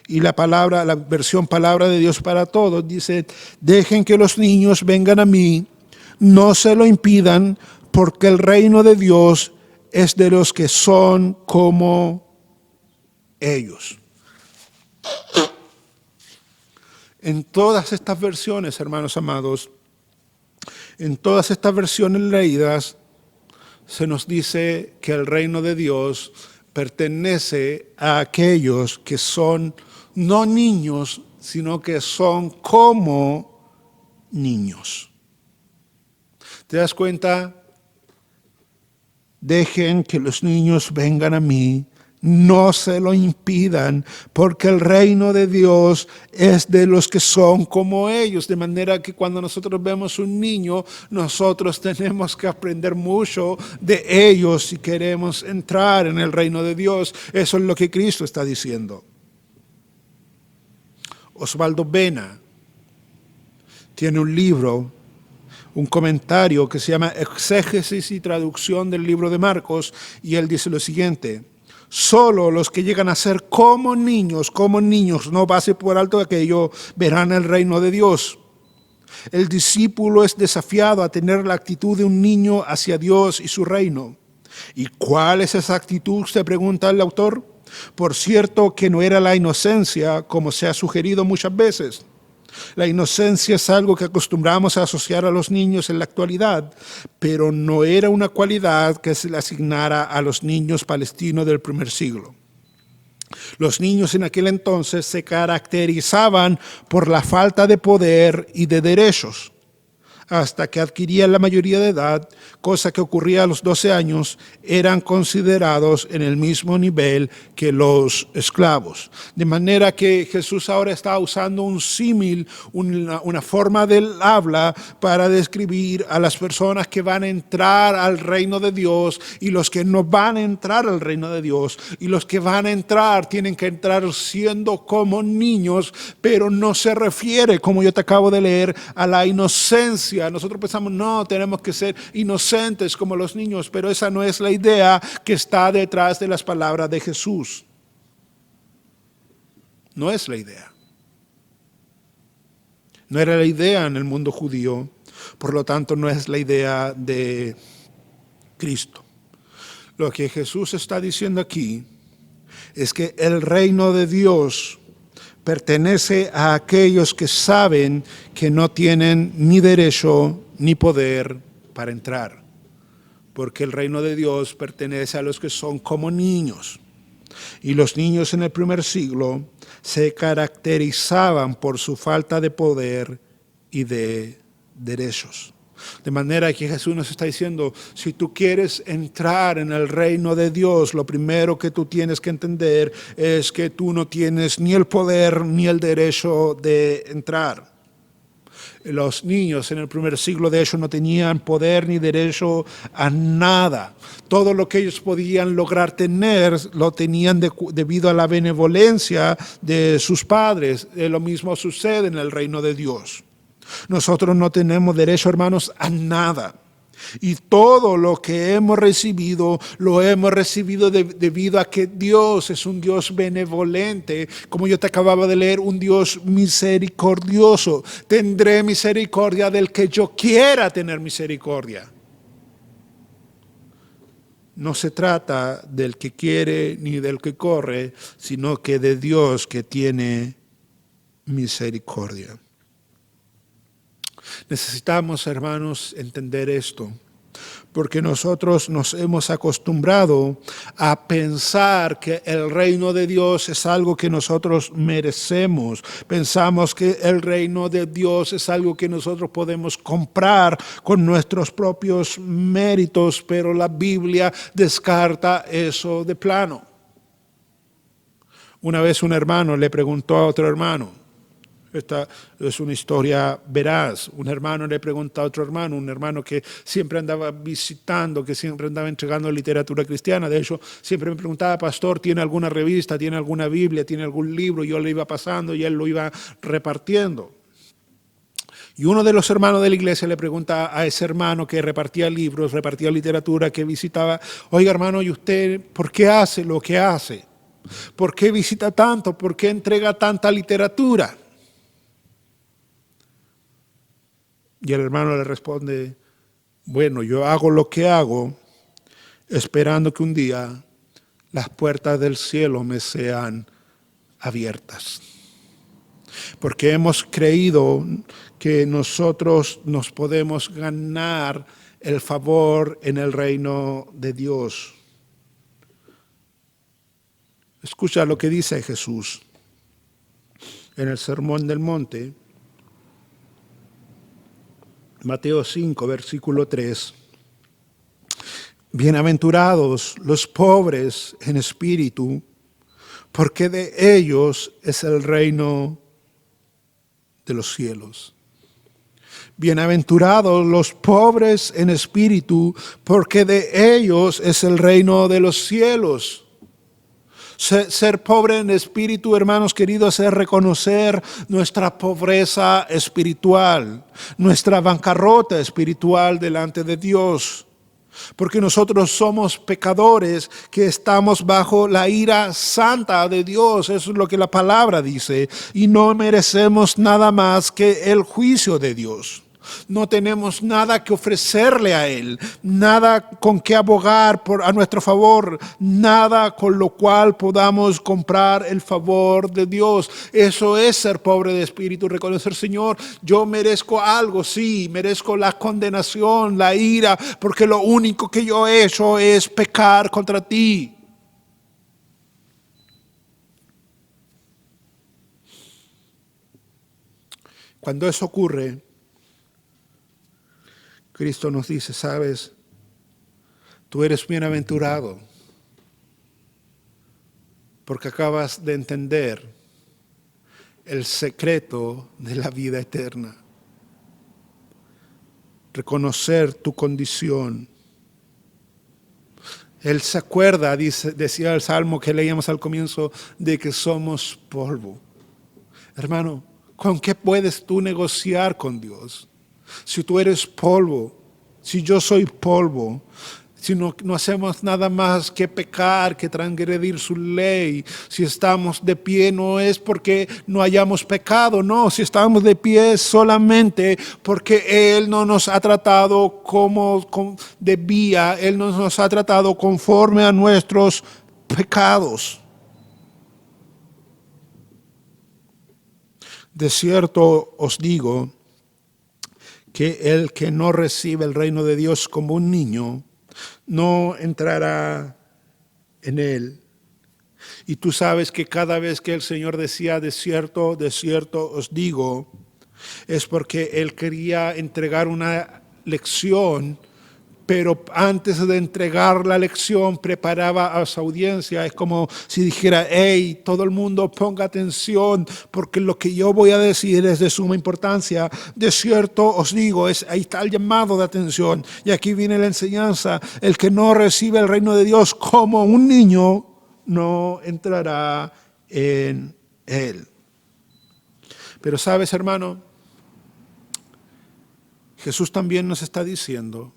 Y la versión Palabra de Dios para Todos dice: dejen que los niños vengan a mí, no se lo impidan, porque el reino de Dios es de los que son como ellos. En todas estas versiones, hermanos amados, en todas estas versiones leídas, se nos dice que el reino de Dios pertenece a aquellos que son no niños, sino que son como niños. ¿Te das cuenta? Dejen que los niños vengan a mí, No se lo impidan, porque el reino de Dios es de los que son como ellos. De manera que cuando nosotros vemos un niño, nosotros tenemos que aprender mucho de ellos si queremos entrar en el reino de Dios. Eso es lo que Cristo está diciendo. Osvaldo Bena tiene un libro, un comentario que se llama Exégesis y Traducción del libro de Marcos, y él dice lo siguiente: solo los que llegan a ser como niños, no pase por alto aquello, verán el reino de Dios. El discípulo es desafiado a tener la actitud de un niño hacia Dios y su reino. ¿Y cuál es esa actitud?, se pregunta el autor. Por cierto que no era la inocencia, como se ha sugerido muchas veces. La inocencia es algo que acostumbramos a asociar a los niños en la actualidad, pero no era una cualidad que se le asignara a los niños palestinos del primer siglo. Los niños en aquel entonces se caracterizaban por la falta de poder y de derechos. Hasta que adquirían la mayoría de edad, cosa que ocurría a los 12 años, eran considerados en el mismo nivel que los esclavos. De manera que Jesús ahora está usando un símil, una forma del habla para describir a las personas que van a entrar al reino de Dios y los que no van a entrar al reino de Dios. Y los que van a entrar tienen que entrar siendo como niños, pero no se refiere, como yo te acabo de leer, a la inocencia. Nosotros pensamos, no, tenemos que ser inocentes como los niños, pero esa no es la idea que está detrás de las palabras de Jesús. No es la idea. No era la idea en el mundo judío, por lo tanto no es la idea de Cristo. Lo que Jesús está diciendo aquí es que el reino de Dios pertenece a aquellos que saben que no tienen ni derecho ni poder para entrar, porque el reino de Dios pertenece a los que son como niños. Y los niños en el primer siglo se caracterizaban por su falta de poder y de derechos. De manera que Jesús nos está diciendo, si tú quieres entrar en el reino de Dios, lo primero que tú tienes que entender es que tú no tienes ni el poder ni el derecho de entrar. Los niños en el primer siglo, de hecho, no tenían poder ni derecho a nada. Todo lo que ellos podían lograr tener, lo tenían debido a la benevolencia de sus padres. Lo mismo sucede en el reino de Dios. Nosotros no tenemos derecho, hermanos, a nada. Y todo lo que hemos recibido, lo hemos recibido debido a que Dios es un Dios benevolente. Como yo te acababa de leer, un Dios misericordioso. Tendré misericordia del que yo quiera tener misericordia. No se trata del que quiere ni del que corre, sino que de Dios que tiene misericordia. Necesitamos, hermanos, entender esto, porque nosotros nos hemos acostumbrado a pensar que el reino de Dios es algo que nosotros merecemos. Pensamos que el reino de Dios es algo que nosotros podemos comprar con nuestros propios méritos, pero la Biblia descarta eso de plano. Una vez un hermano le preguntó a otro hermano, esta es una historia veraz. Un hermano le pregunta a otro hermano, un hermano que siempre andaba visitando, que siempre andaba entregando literatura cristiana. De hecho, siempre me preguntaba, pastor, ¿tiene alguna revista, tiene alguna Biblia, tiene algún libro? Yo le iba pasando y él lo iba repartiendo. Y uno de los hermanos de la iglesia le pregunta a ese hermano que repartía libros, repartía literatura, que visitaba, oiga hermano, ¿y usted por qué hace lo que hace? ¿Por qué visita tanto? ¿Por qué entrega tanta literatura? Y el hermano le responde, bueno, yo hago lo que hago esperando que un día las puertas del cielo me sean abiertas. Porque hemos creído que nosotros nos podemos ganar el favor en el reino de Dios. Escucha lo que dice Jesús en el Sermón del Monte. Mateo 5, versículo 3. Bienaventurados los pobres en espíritu, porque de ellos es el reino de los cielos. Bienaventurados los pobres en espíritu, porque de ellos es el reino de los cielos. Ser pobre en espíritu, hermanos queridos, es reconocer nuestra pobreza espiritual, nuestra bancarrota espiritual delante de Dios. Porque nosotros somos pecadores que estamos bajo la ira santa de Dios. Eso es lo que la palabra dice. Y no merecemos nada más que el juicio de Dios. No tenemos nada que ofrecerle a Él, nada con que abogar a nuestro favor, nada con lo cual podamos comprar el favor de Dios. Eso es ser pobre de espíritu, reconocer, Señor, yo merezco algo, sí, merezco la condenación, la ira, porque lo único que yo he hecho es pecar contra ti. Cuando eso ocurre, Cristo nos dice, sabes, tú eres bienaventurado porque acabas de entender el secreto de la vida eterna. Reconocer tu condición. Él se acuerda, decía el Salmo que leíamos al comienzo, de que somos polvo. Hermano, ¿con qué puedes tú negociar con Dios? Si tú eres polvo, si yo soy polvo, si no hacemos nada más que pecar, que transgredir su ley, si estamos de pie no es porque no hayamos pecado, no, si estamos de pie es solamente porque Él no nos ha tratado como debía, Él no nos ha tratado conforme a nuestros pecados. De cierto os digo, que el que no recibe el reino de Dios como un niño, no entrará en él. Y tú sabes que cada vez que el Señor decía de cierto os digo, es porque Él quería entregar una lección, pero antes de entregar la lección preparaba a su audiencia. Es como si dijera, hey, todo el mundo ponga atención porque lo que yo voy a decir es de suma importancia. De cierto os digo, ahí está el llamado de atención. Y aquí viene la enseñanza. El que no recibe el reino de Dios como un niño, no entrará en él. Pero sabes, hermano, Jesús también nos está diciendo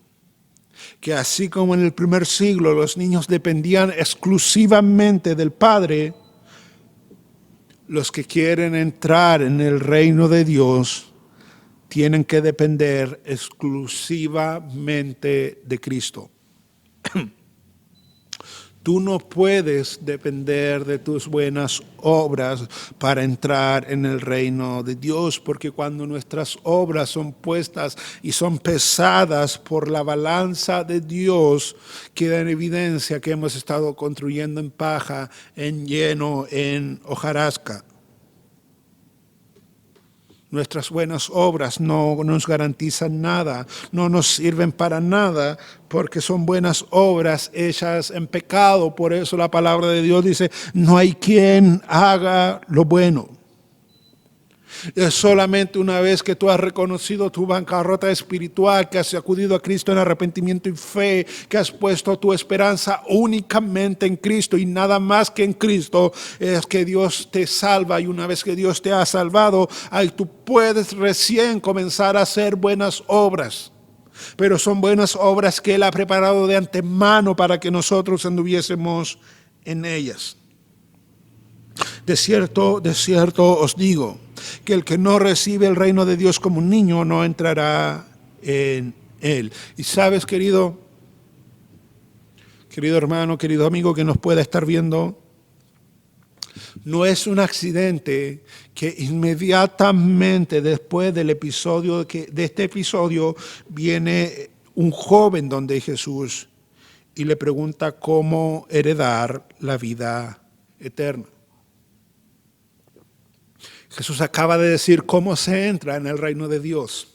que así como en el primer siglo los niños dependían exclusivamente del Padre, los que quieren entrar en el reino de Dios tienen que depender exclusivamente de Cristo. Tú no puedes depender de tus buenas obras para entrar en el reino de Dios, porque cuando nuestras obras son puestas y son pesadas por la balanza de Dios, queda en evidencia que hemos estado construyendo en paja, en lleno, en hojarasca. Nuestras buenas obras no nos garantizan nada, no nos sirven para nada, porque son buenas obras hechas en pecado. Por eso la palabra de Dios dice, no hay quien haga lo bueno. Es solamente una vez que tú has reconocido tu bancarrota espiritual, que has acudido a Cristo en arrepentimiento y fe, que has puesto tu esperanza únicamente en Cristo y nada más que en Cristo, es que Dios te salva. Y una vez que Dios te ha salvado, ahí tú puedes recién comenzar a hacer buenas obras. Pero son buenas obras que Él ha preparado de antemano para que nosotros anduviésemos en ellas. De cierto os digo, que el que no recibe el reino de Dios como un niño no entrará en él. Y sabes, querido hermano, querido amigo que nos pueda estar viendo, no es un accidente que inmediatamente después del episodio, de este episodio, viene un joven donde Jesús y le pregunta cómo heredar la vida eterna. Jesús acaba de decir cómo se entra en el reino de Dios.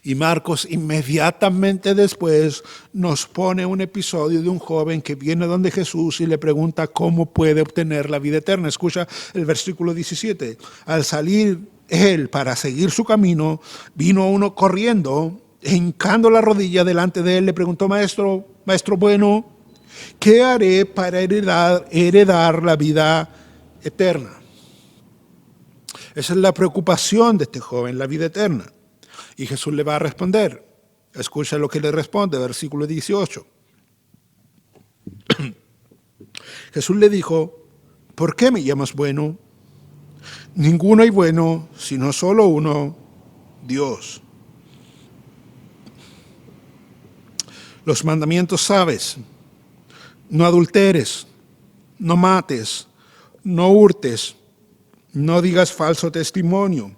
Y Marcos inmediatamente después nos pone un episodio de un joven que viene donde Jesús y le pregunta cómo puede obtener la vida eterna. Escucha el versículo 17. Al salir él para seguir su camino, vino uno corriendo, hincando la rodilla delante de él, le preguntó: maestro bueno, ¿qué haré para heredar la vida eterna? Esa es la preocupación de este joven, la vida eterna. Y Jesús le va a responder. Escucha lo que le responde, versículo 18. Jesús le dijo: ¿por qué me llamas bueno? Ninguno hay bueno, sino solo uno, Dios. Los mandamientos sabes: no adulteres, no mates, no hurtes, no digas falso testimonio,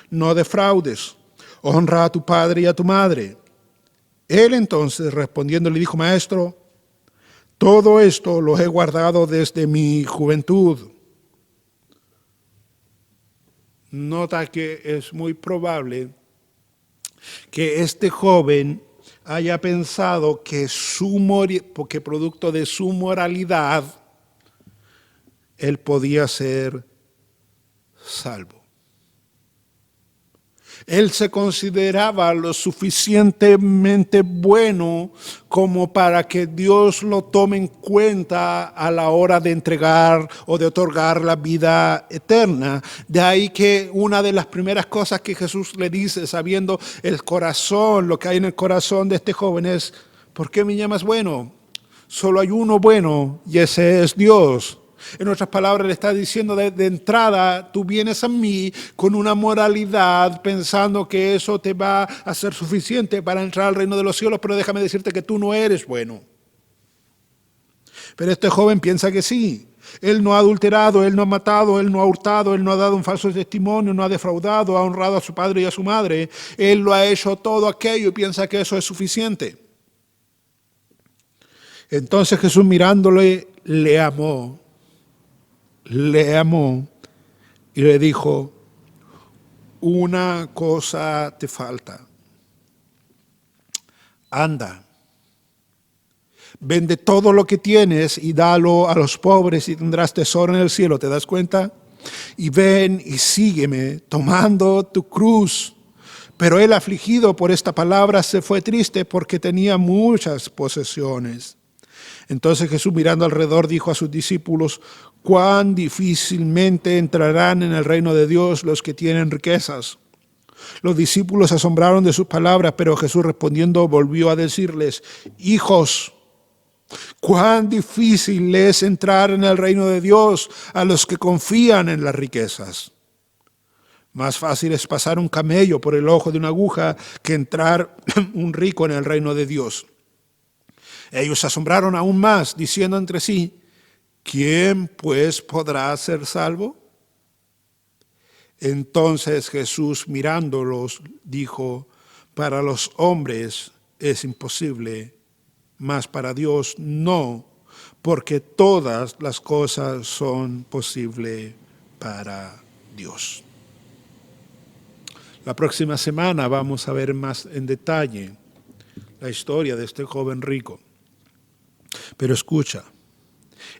no defraudes, honra a tu padre y a tu madre. Él entonces respondiendo le dijo: maestro, todo esto lo he guardado desde mi juventud. Nota que es muy probable que este joven haya pensado que porque producto de su moralidad, él podía ser salvo. Él se consideraba lo suficientemente bueno como para que Dios lo tome en cuenta a la hora de entregar o de otorgar la vida eterna. De ahí que una de las primeras cosas que Jesús le dice, sabiendo el corazón, lo que hay en el corazón de este joven, es: ¿por qué me llamas bueno? Solo hay uno bueno y ese es Dios. En otras palabras, le está diciendo de entrada: tú vienes a mí con una moralidad pensando que eso te va a ser suficiente para entrar al reino de los cielos, pero déjame decirte que tú no eres bueno. Pero este joven piensa que sí. Él no ha adulterado, él no ha matado, él no ha hurtado, él no ha dado un falso testimonio, no ha defraudado, ha honrado a su padre y a su madre. Él lo ha hecho todo aquello y piensa que eso es suficiente. Entonces Jesús, mirándole, le amó y le dijo: una cosa te falta. Anda, vende todo lo que tienes y dalo a los pobres y tendrás tesoro en el cielo. ¿Te das cuenta? Y ven y sígueme tomando tu cruz. Pero él, afligido por esta palabra, se fue triste porque tenía muchas posesiones. Entonces Jesús, mirando alrededor, dijo a sus discípulos: cuán difícilmente entrarán en el reino de Dios los que tienen riquezas. Los discípulos se asombraron de sus palabras, pero Jesús respondiendo volvió a decirles: hijos, cuán difícil es entrar en el reino de Dios a los que confían en las riquezas. Más fácil es pasar un camello por el ojo de una aguja que entrar un rico en el reino de Dios. Ellos se asombraron aún más, diciendo entre sí: ¿quién pues podrá ser salvo? Entonces Jesús, mirándolos, dijo: para los hombres es imposible, mas para Dios no, porque todas las cosas son posibles para Dios. La próxima semana vamos a ver más en detalle la historia de este joven rico. Pero escucha,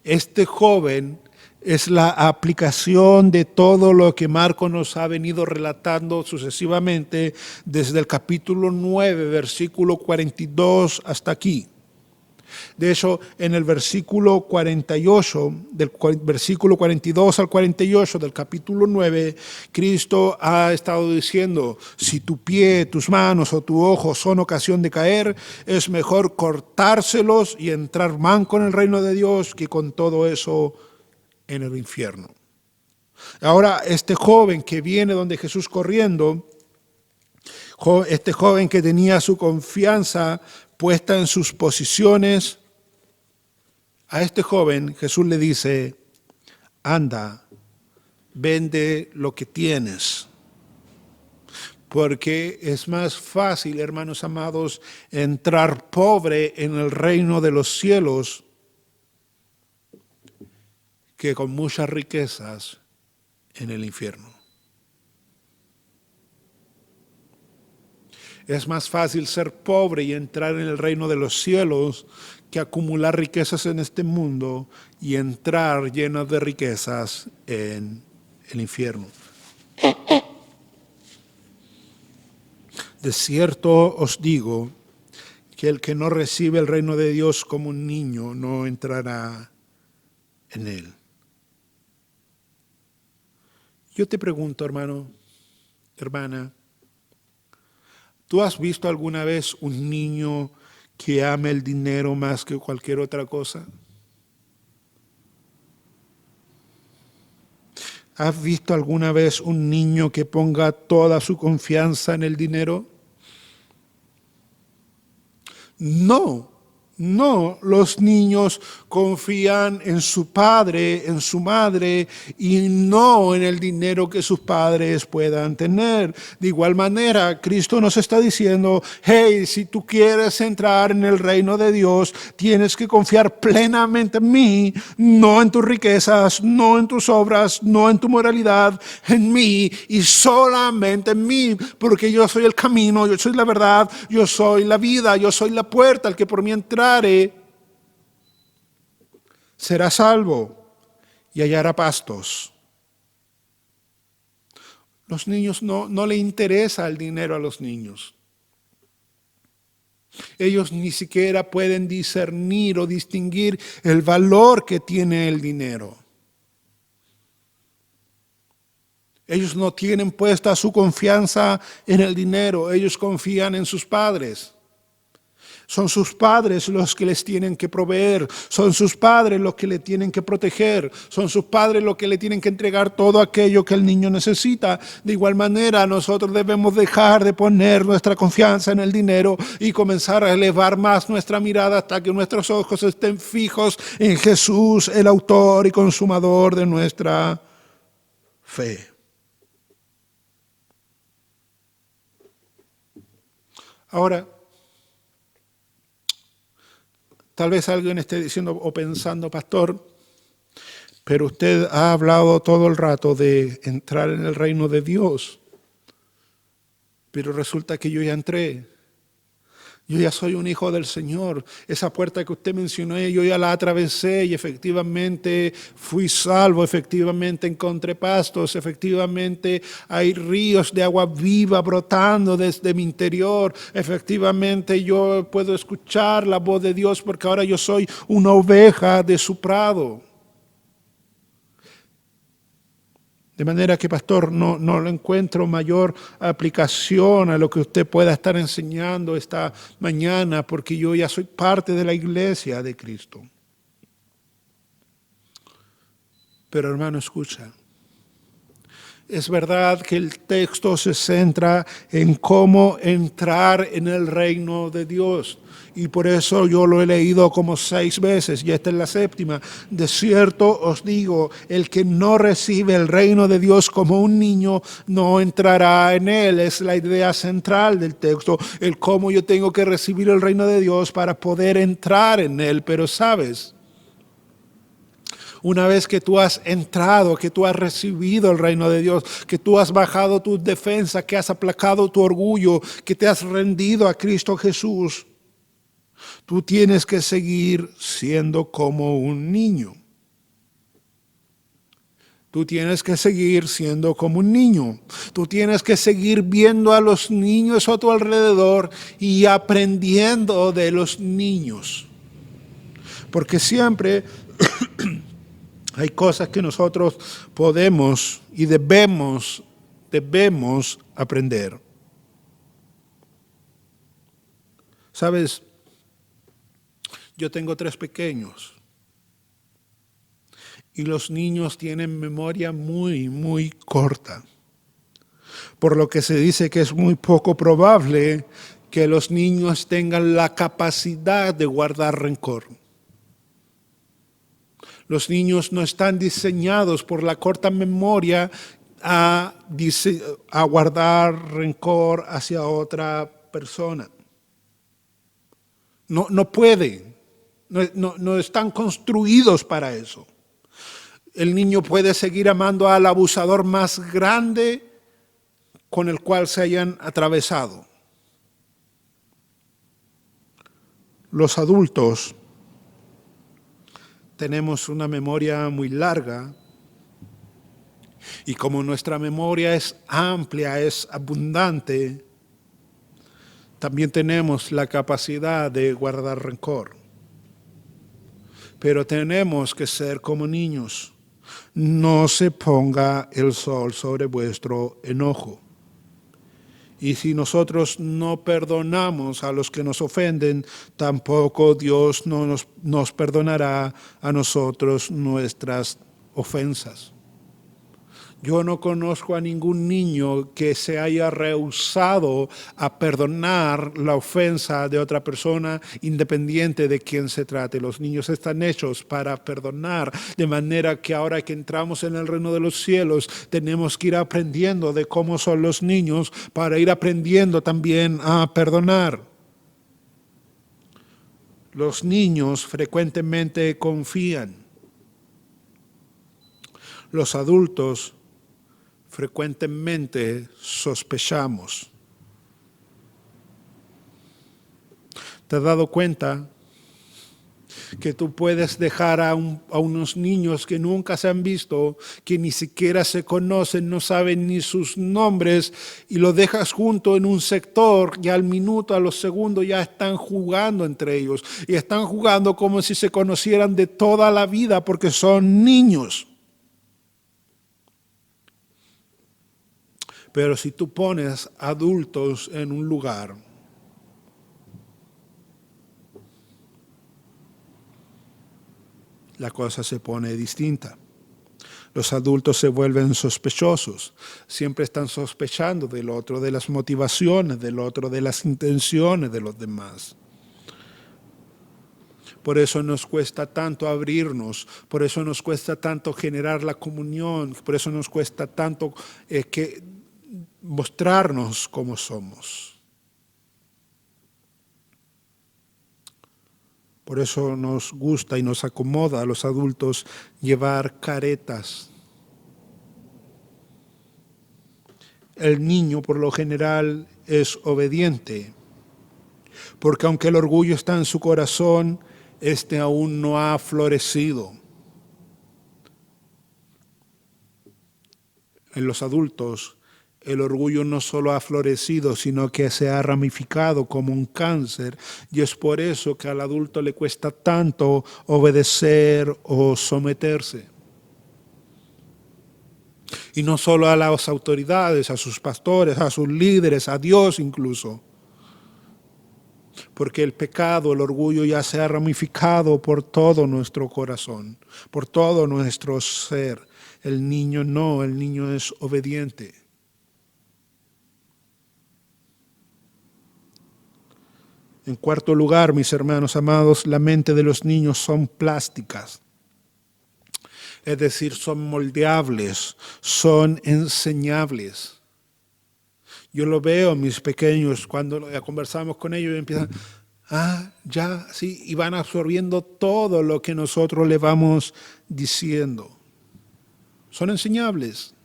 este joven es la aplicación de todo lo que Marcos nos ha venido relatando sucesivamente desde el capítulo 9, versículo 42 hasta aquí. De hecho, en el versículo 48, del versículo 42 al 48 del capítulo 9, Cristo ha estado diciendo: si tu pie, tus manos o tu ojo son ocasión de caer, es mejor cortárselos y entrar manco en el reino de Dios que con todo eso en el infierno. Ahora, este joven que viene donde Jesús corriendo, este joven que tenía su confianza puesta en sus posiciones, a este joven Jesús le dice: anda, vende lo que tienes. Porque es más fácil, hermanos amados, entrar pobre en el reino de los cielos que con muchas riquezas en el infierno. Es más fácil ser pobre y entrar en el reino de los cielos que acumular riquezas en este mundo y entrar llenos de riquezas en el infierno. De cierto os digo que el que no recibe el reino de Dios como un niño no entrará en él. Yo te pregunto, hermano, hermana, ¿tú has visto alguna vez un niño que ame el dinero más que cualquier otra cosa? ¿Has visto alguna vez un niño que ponga toda su confianza en el dinero? No, los niños confían en su padre, en su madre y no en el dinero que sus padres puedan tener. De igual manera, Cristo nos está diciendo, hey, si tú quieres entrar en el reino de Dios, tienes que confiar plenamente en mí, no en tus riquezas, no en tus obras, no en tu moralidad, en mí y solamente en mí, porque yo soy el camino, yo soy la verdad, yo soy la vida, yo soy la puerta, el que por mí entrare será salvo y hallará pastos. Los niños no le interesa el dinero a los niños. Ellos ni siquiera pueden discernir o distinguir el valor que tiene el dinero. Ellos no tienen puesta su confianza en el dinero, ellos confían en sus padres. Son sus padres los que les tienen que proveer, son sus padres los que le tienen que proteger, son sus padres los que le tienen que entregar todo aquello que el niño necesita. De igual manera, nosotros debemos dejar de poner nuestra confianza en el dinero y comenzar a elevar más nuestra mirada hasta que nuestros ojos estén fijos en Jesús, el autor y consumador de nuestra fe. Ahora, tal vez alguien esté diciendo o pensando, pastor, pero usted ha hablado todo el rato de entrar en el reino de Dios, pero resulta que yo ya entré. Yo ya soy un hijo del Señor. Esa puerta que usted mencionó, yo ya la atravesé y efectivamente fui salvo, efectivamente encontré pastos, efectivamente hay ríos de agua viva brotando desde mi interior. Efectivamente yo puedo escuchar la voz de Dios porque ahora yo soy una oveja de su prado. De manera que, pastor, no le encuentro mayor aplicación a lo que usted pueda estar enseñando esta mañana, porque yo ya soy parte de la iglesia de Cristo. Pero, hermano, escucha. Es verdad que el texto se centra en cómo entrar en el reino de Dios. Y por eso yo lo he leído como 6 veces y esta es la 7ª. De cierto os digo, el que no recibe el reino de Dios como un niño no entrará en él. Es la idea central del texto, el cómo yo tengo que recibir el reino de Dios para poder entrar en él. Pero sabes, una vez que tú has entrado, que tú has recibido el reino de Dios, que tú has bajado tus defensas, que has aplacado tu orgullo, que te has rendido a Cristo Jesús, tú tienes que seguir siendo como un niño. Tú tienes que seguir siendo como un niño. Tú tienes que seguir viendo a los niños a tu alrededor y aprendiendo de los niños. Porque siempre hay cosas que nosotros podemos y debemos aprender. ¿Sabes? Yo tengo 3 pequeños y los niños tienen memoria muy corta, por lo que se dice que es muy poco probable que los niños tengan la capacidad de guardar rencor. Los niños no están diseñados por la corta memoria a guardar rencor hacia otra persona. No pueden. No están construidos para eso. El niño puede seguir amando al abusador más grande con el cual se hayan atravesado. Los adultos tenemos una memoria muy larga y como nuestra memoria es amplia, es abundante, también tenemos la capacidad de guardar rencor. Pero tenemos que ser como niños. No se ponga el sol sobre vuestro enojo. Y si nosotros no perdonamos a los que nos ofenden, tampoco Dios no nos perdonará a nosotros nuestras ofensas. Yo no conozco a ningún niño que se haya rehusado a perdonar la ofensa de otra persona, independiente de quién se trate. Los niños están hechos para perdonar, de manera que ahora que entramos en el reino de los cielos, tenemos que ir aprendiendo de cómo son los niños para ir aprendiendo también a perdonar. Los niños frecuentemente confían. Los adultos frecuentemente sospechamos. ¿Te has dado cuenta que tú puedes dejar a unos niños que nunca se han visto, que ni siquiera se conocen, no saben ni sus nombres, y los dejas junto en un sector y al minuto, a los segundos ya están jugando entre ellos y están jugando como si se conocieran de toda la vida porque son niños? Pero si tú pones adultos en un lugar, la cosa se pone distinta. Los adultos se vuelven sospechosos, siempre están sospechando del otro, de las motivaciones del otro, de las intenciones de los demás. Por eso nos cuesta tanto abrirnos, por eso nos cuesta tanto generar la comunión, por eso nos cuesta tanto mostrarnos como somos. Por eso nos gusta y nos acomoda a los adultos llevar caretas. El niño, por lo general, es obediente, porque aunque el orgullo está en su corazón, este aún no ha florecido. En los adultos, el orgullo no solo ha florecido, sino que se ha ramificado como un cáncer. Y es por eso que al adulto le cuesta tanto obedecer o someterse. Y no solo a las autoridades, a sus pastores, a sus líderes, a Dios incluso. Porque el pecado, el orgullo ya se ha ramificado por todo nuestro corazón, por todo nuestro ser. El niño no, el niño es obediente. En cuarto lugar, mis hermanos amados, la mente de los niños son plásticas. Es decir, son moldeables, son enseñables. Yo lo veo en mis pequeños cuando conversamos con ellos y empiezan, ya, sí, y van absorbiendo todo lo que nosotros le vamos diciendo. Son enseñables.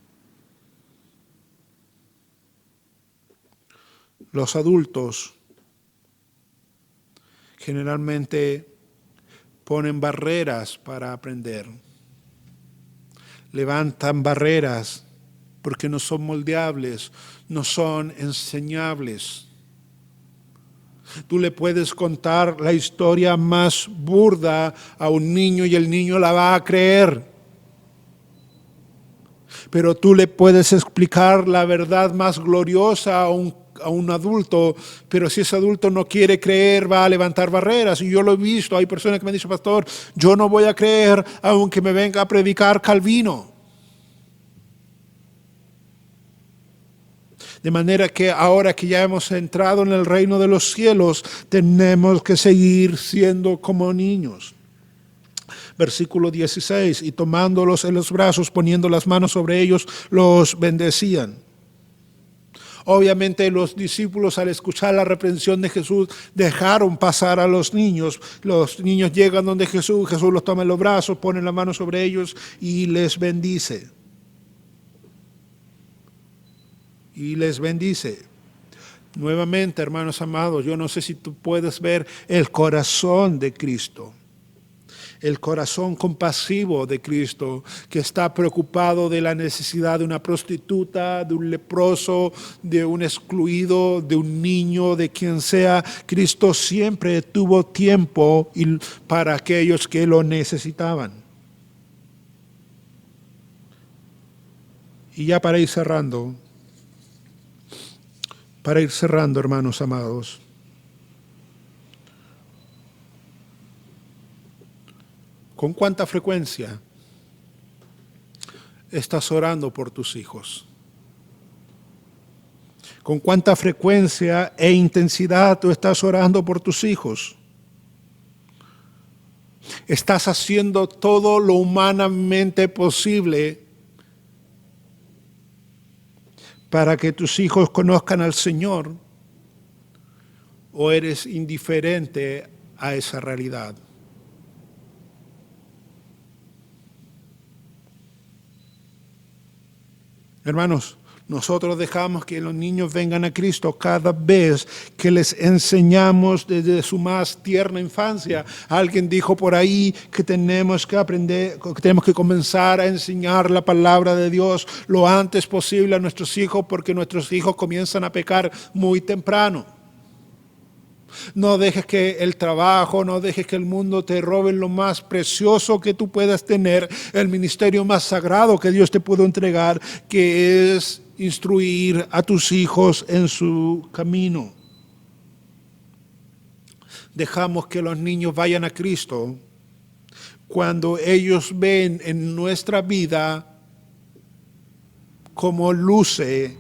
Los adultos generalmente ponen barreras para aprender. Levantan barreras porque no son moldeables, no son enseñables. Tú le puedes contar la historia más burda a un niño y el niño la va a creer. Pero tú le puedes explicar la verdad más gloriosa a un adulto, pero si ese adulto no quiere creer, va a levantar barreras. Y yo lo he visto, hay personas que me han dicho, pastor, yo no voy a creer aunque me venga a predicar Calvino. De manera que ahora que ya hemos entrado en el reino de los cielos, tenemos que seguir siendo como niños. Versículo 16, y tomándolos en los brazos, poniendo las manos sobre ellos, los bendecían. Obviamente los discípulos al escuchar la reprensión de Jesús dejaron pasar a los niños. Los niños llegan donde Jesús los toma en los brazos, pone la mano sobre ellos y les bendice. Y les bendice. Nuevamente, hermanos amados, yo no sé si tú puedes ver el corazón de Cristo. El corazón compasivo de Cristo, que está preocupado de la necesidad de una prostituta, de un leproso, de un excluido, de un niño, de quien sea. Cristo siempre tuvo tiempo para aquellos que lo necesitaban. Y ya para ir cerrando, hermanos amados, ¿con cuánta frecuencia estás orando por tus hijos? ¿Con cuánta frecuencia e intensidad tú estás orando por tus hijos? ¿Estás haciendo todo lo humanamente posible para que tus hijos conozcan al Señor? ¿O eres indiferente a esa realidad? Hermanos, nosotros dejamos que los niños vengan a Cristo cada vez que les enseñamos desde su más tierna infancia. Alguien dijo por ahí que tenemos que aprender, que tenemos que comenzar a enseñar la palabra de Dios lo antes posible a nuestros hijos, porque nuestros hijos comienzan a pecar muy temprano. No dejes que el trabajo, no dejes que el mundo te robe lo más precioso que tú puedas tener, el ministerio más sagrado que Dios te pudo entregar, que es instruir a tus hijos en su camino. Dejamos que los niños vayan a Cristo cuando ellos ven en nuestra vida cómo luce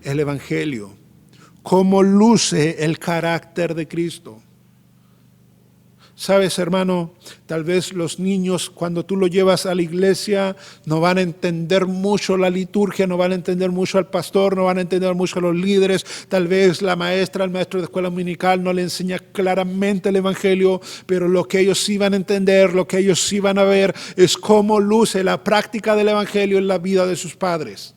el Evangelio, cómo luce el carácter de Cristo. Sabes, hermano, tal vez los niños cuando tú los llevas a la iglesia no van a entender mucho la liturgia, no van a entender mucho al pastor, no van a entender mucho a los líderes. Tal vez la maestra, el maestro de escuela dominical no le enseña claramente el Evangelio, pero lo que ellos sí van a entender, lo que ellos sí van a ver es cómo luce la práctica del Evangelio en la vida de sus padres.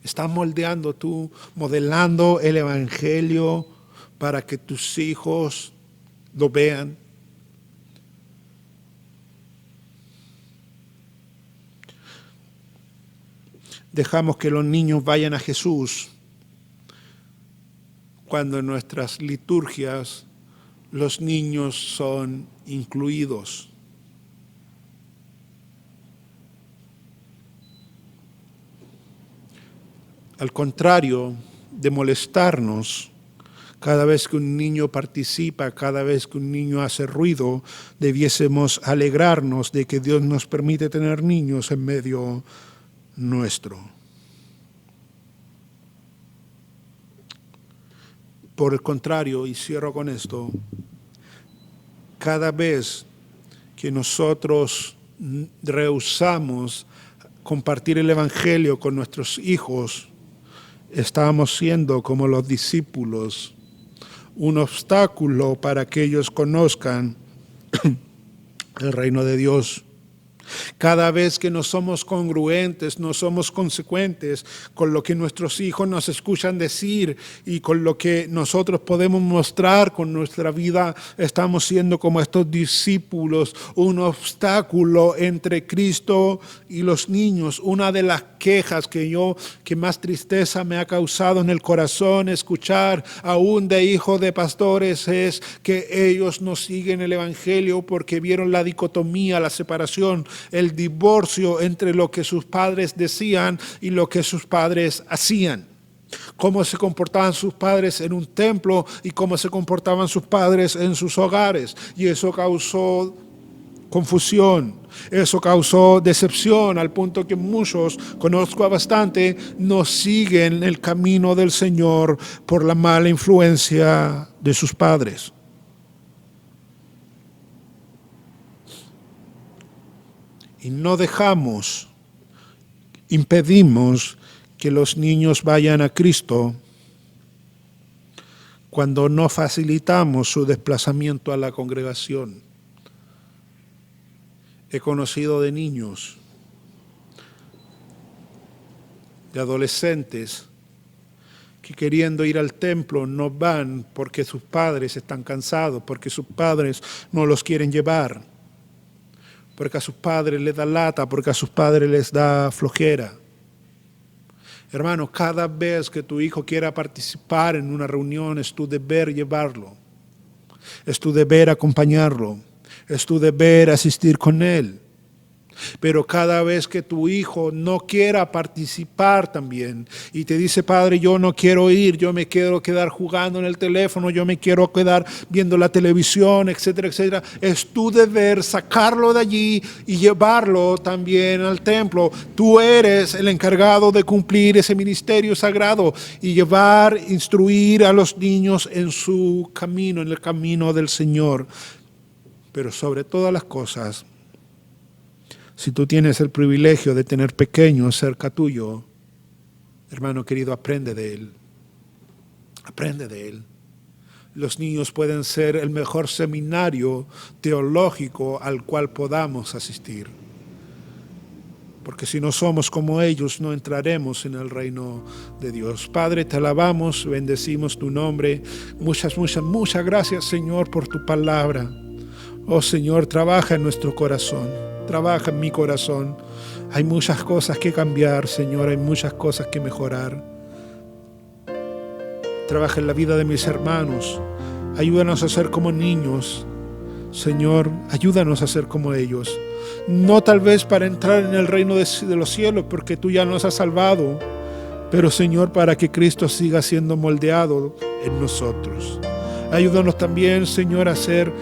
Estás moldeando tú, modelando el Evangelio para que tus hijos lo vean. Dejamos que los niños vayan a Jesús cuando en nuestras liturgias los niños son incluidos. Al contrario de molestarnos cada vez que un niño participa, cada vez que un niño hace ruido, debiésemos alegrarnos de que Dios nos permite tener niños en medio nuestro. Por el contrario, y cierro con esto, cada vez que nosotros rehusamos compartir el Evangelio con nuestros hijos, estamos siendo como los discípulos, un obstáculo para que ellos conozcan el reino de Dios. Cada vez que no somos congruentes, no somos consecuentes con lo que nuestros hijos nos escuchan decir y con lo que nosotros podemos mostrar con nuestra vida, estamos siendo como estos discípulos, un obstáculo entre Cristo y los niños. Una de las quejas que más tristeza me ha causado en el corazón escuchar aún de hijos de pastores es que ellos no siguen el Evangelio porque vieron la dicotomía, la separación, el divorcio entre lo que sus padres decían y lo que sus padres hacían. Cómo se comportaban sus padres en un templo y cómo se comportaban sus padres en sus hogares. Y eso causó confusión, eso causó decepción, al punto que muchos, conozco a bastante, no siguen el camino del Señor por la mala influencia de sus padres. Y no impedimos que los niños vayan a Cristo cuando no facilitamos su desplazamiento a la congregación. He conocido de niños de adolescentes que queriendo ir al templo no van porque sus padres están cansados, porque sus padres no los quieren llevar, porque a sus padres les da lata, porque a sus padres les da flojera. Hermano, cada vez que tu hijo quiera participar en una reunión es tu deber llevarlo, es tu deber acompañarlo, es tu deber asistir con él. Pero cada vez que tu hijo no quiera participar también y te dice, padre, yo no quiero ir, yo me quiero quedar jugando en el teléfono, yo me quiero quedar viendo la televisión, etcétera, etcétera, es tu deber sacarlo de allí y llevarlo también al templo. Tú eres el encargado de cumplir ese ministerio sagrado y llevar, instruir a los niños en su camino, en el camino del Señor. Pero sobre todas las cosas, si tú tienes el privilegio de tener pequeños cerca tuyo, hermano querido, aprende de él. Aprende de él. Los niños pueden ser el mejor seminario teológico al cual podamos asistir. Porque si no somos como ellos, no entraremos en el reino de Dios. Padre, te alabamos, bendecimos tu nombre. Muchas gracias, Señor, por tu palabra. Oh, Señor, trabaja en nuestro corazón. Trabaja en mi corazón. Hay muchas cosas que cambiar, Señor. Hay muchas cosas que mejorar. Trabaja en la vida de mis hermanos. Ayúdanos a ser como niños. Señor, ayúdanos a ser como ellos. No tal vez para entrar en el reino de los cielos, porque tú ya nos has salvado. Pero, Señor, para que Cristo siga siendo moldeado en nosotros. Ayúdanos también, Señor, a ser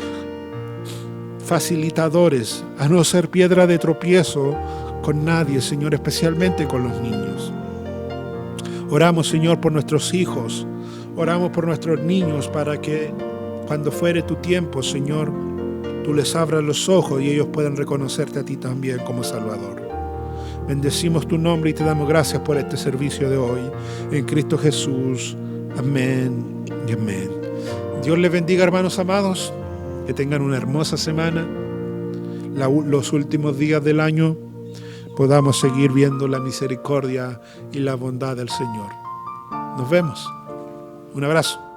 facilitadores, a no ser piedra de tropiezo con nadie, Señor, especialmente con los niños. Oramos, Señor, por nuestros hijos, oramos por nuestros niños para que cuando fuere tu tiempo, Señor, tú les abras los ojos y ellos puedan reconocerte a ti también como Salvador. Bendecimos tu nombre y te damos gracias por este servicio de hoy. En Cristo Jesús. Amén y amén. Dios les bendiga, hermanos amados. Que tengan una hermosa semana. Los últimos días del año podamos seguir viendo la misericordia y la bondad del Señor. Nos vemos. Un abrazo.